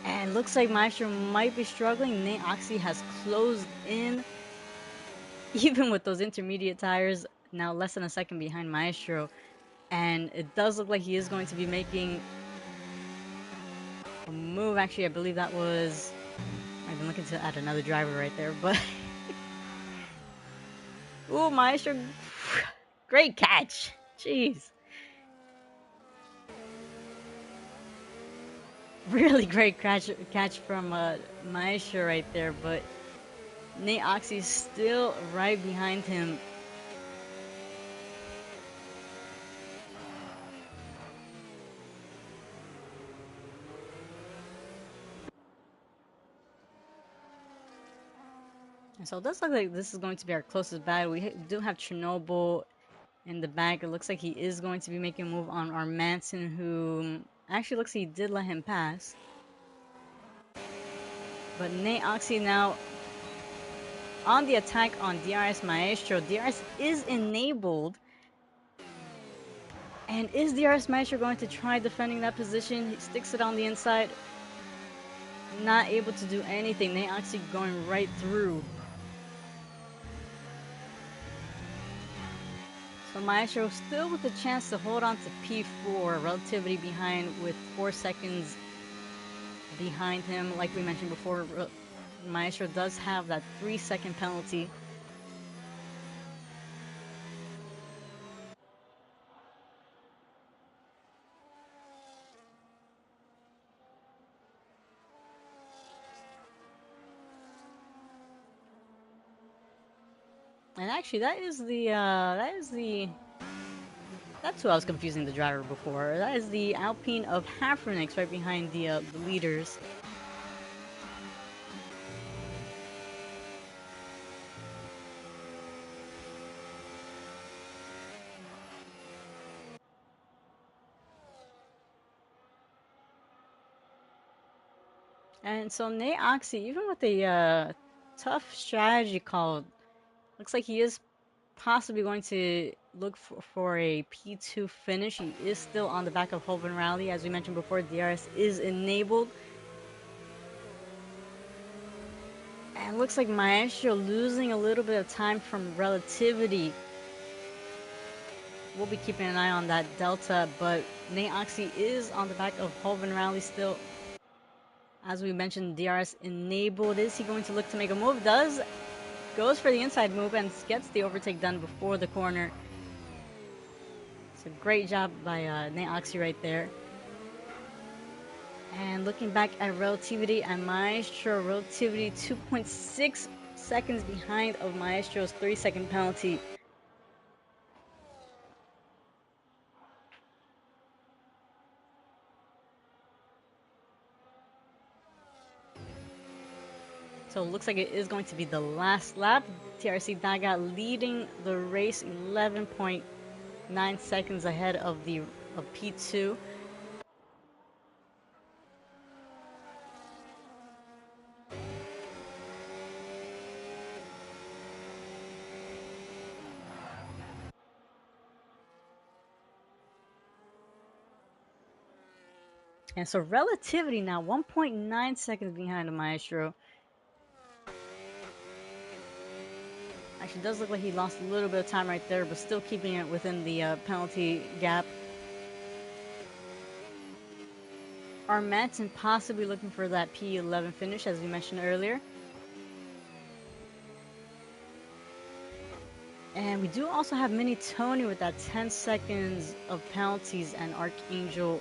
And looks like Maestro might be struggling. Nate Oxy has closed in. Even with those intermediate tires, now less than a second behind Maestro. And it does look like he is going to be making a move. Actually, I believe that was... I've been looking to add another driver right there, but... Ooh, Maestro. Great catch. Jeez. Really great catch from Maestro right there, but Nate Oxy still right behind him. And so it does look like this is going to be our closest battle. We do have Chernobyl in the back. It looks like he is going to be making a move on our Manson, who actually looks like he did let him pass. But Nate Oxy now on the attack on DRS Maestro. DRS is enabled. And is DRS Maestro going to try defending that position? He sticks it on the inside. Not able to do anything. Nate Oxy going right through. But Maestro still with the chance to hold on to P4, Relativity behind with 4 seconds behind him. Like we mentioned before, Maestro does have that 3-second penalty. And actually, that's who I was confusing the driver before. That is the Alpine of Hafrenix right behind the leaders. And so Nate Oxy, even with a tough strategy call, looks like he is possibly going to look for a P2 finish. He is still on the back of Hoven Rally. As we mentioned before, DRS is enabled. And looks like Maestro losing a little bit of time from Relativity. We'll be keeping an eye on that Delta, but Nate Oxy is on the back of Hoven Rally still. As we mentioned, DRS enabled. Is he going to look to make a move? Does. Goes for the inside move and gets the overtake done before the corner. It's a great job by Nate Oxy right there. And looking back at Relativity and Maestro, Relativity 2.6 seconds behind of Maestro's 3-second penalty. So it looks like it is going to be the last lap. TRC Daga leading the race 11.9 seconds ahead of P2. And so Relativity now 1.9 seconds behind the Maestro. Actually, it does look like he lost a little bit of time right there, but still keeping it within the penalty gap. Armanton possibly looking for that P11 finish, as we mentioned earlier. And we do also have Mini Tony with that 10 seconds of penalties, and Archangel,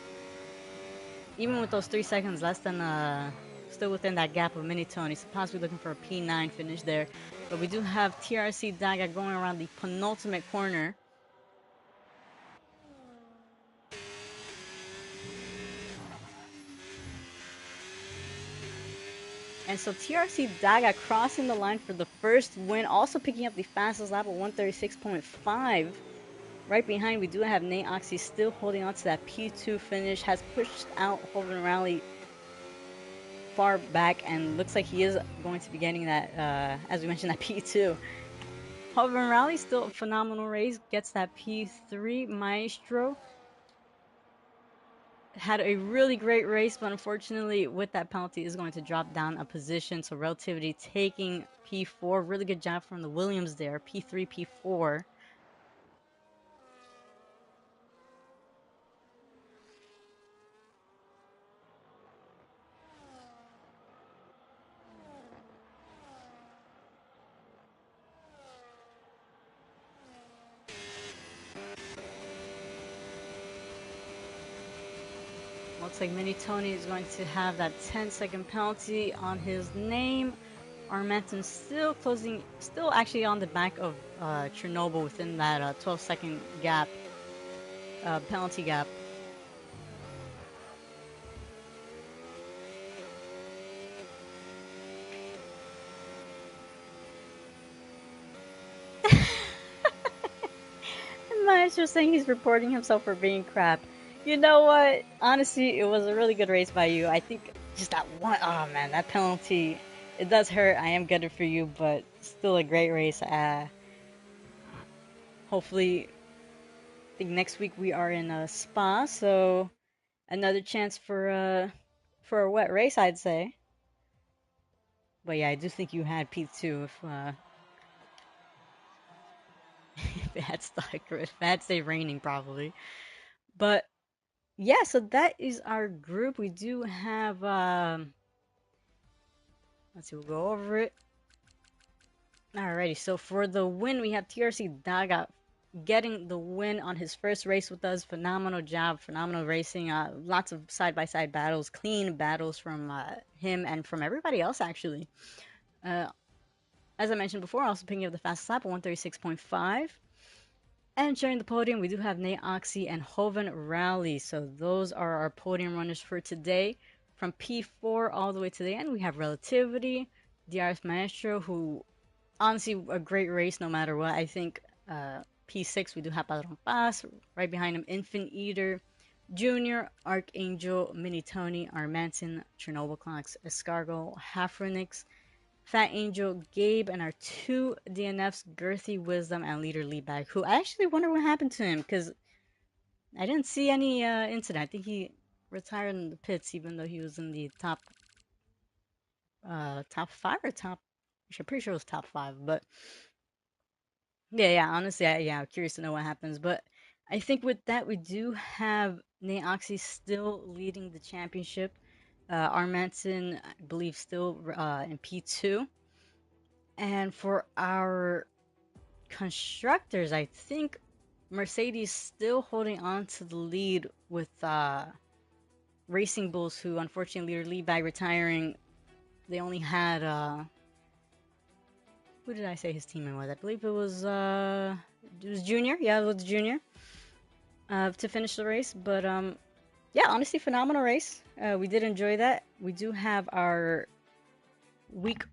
even with those 3 seconds less than, still within that gap of Mini Tony, so possibly looking for a P9 finish there. But we do have TRC Daga going around the penultimate corner. And so TRC Daga crossing the line for the first win, also picking up the fastest lap at 136.5. Right behind, we do have Nate Oxy still holding on to that P2 finish, has pushed out Hoven Rally far back, and looks like he is going to be getting that, as we mentioned, that P2. Hoven Rally, still a phenomenal race, gets that P3. Maestro had a really great race, but unfortunately with that penalty is going to drop down a position. So Relativity taking P4. Really good job from the Williams there. P3, P4. Looks like Mini Tony is going to have that 10-second penalty on his name. Armanton still actually on the back of Chernobyl within that 12-second gap, penalty gap. Maestro saying he's reporting himself for being crap. You know what? Honestly, it was a really good race by you. I think just that one, oh man, that penalty, it does hurt. I am gutted for you, but still a great race. Hopefully, I think next week we are in Spa, so another chance for a wet race, I'd say. But yeah, I do think you had P2 if bad stuck with bad stay raining probably. But yeah, so that is our group. We do have let's see, we'll go over it. Alrighty, so for the win, we have TRC Daga getting the win on his first race with us. Phenomenal job, phenomenal racing. Lots of side-by-side battles, clean battles from him and from everybody else, actually. Uh, as I mentioned before, also picking up the fastest lap, 136.5. And sharing the podium, we do have Nate Oxy and Hoven Rally. So those are our podium runners for today. From P4 all the way to the end, we have Relativity, DRS Maestro, who honestly a great race no matter what. I think P6 we do have Padron Paz, right behind him Infant Eater, Junior, Archangel, Mini Tony, Armanton, Chernobyl Clocks, Escargot, Hafronix, Fat Angel, Gabe, and our two DNFs, Girthy Wisdom and Leader Leadbag, who I actually wonder what happened to him because I didn't see any incident. I think he retired in the pits even though he was in the top five or top. I'm pretty sure it was top five, but yeah. Honestly, I'm curious to know what happens. But I think with that, we do have Nate Oxy still leading the championship. Armanson, I believe, still in P2. And for our constructors, I think Mercedes still holding on to the lead with Racing Bulls, who unfortunately lead by retiring. They only had who did I say his teammate was? I believe it was Junior. Yeah, it was Junior to finish the race. But yeah, honestly, phenomenal race. We did enjoy that. We do have our week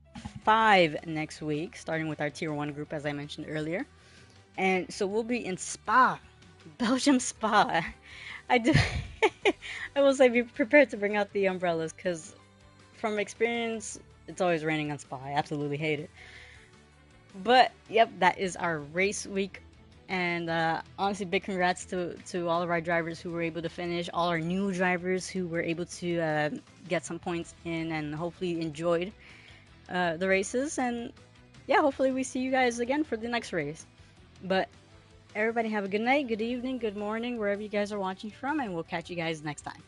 5 next week, starting with our Tier 1 group, as I mentioned earlier. And so we'll be in Spa, Belgium Spa. I do. I will say be prepared to bring out the umbrellas because from experience, it's always raining on Spa. I absolutely hate it. But yep, that is our race week. And honestly, big congrats to all of our drivers who were able to finish, all our new drivers who were able to get some points in and hopefully enjoyed the races. And yeah, hopefully we see you guys again for the next race. But everybody have a good night, good evening, good morning, wherever you guys are watching from, and we'll catch you guys next time.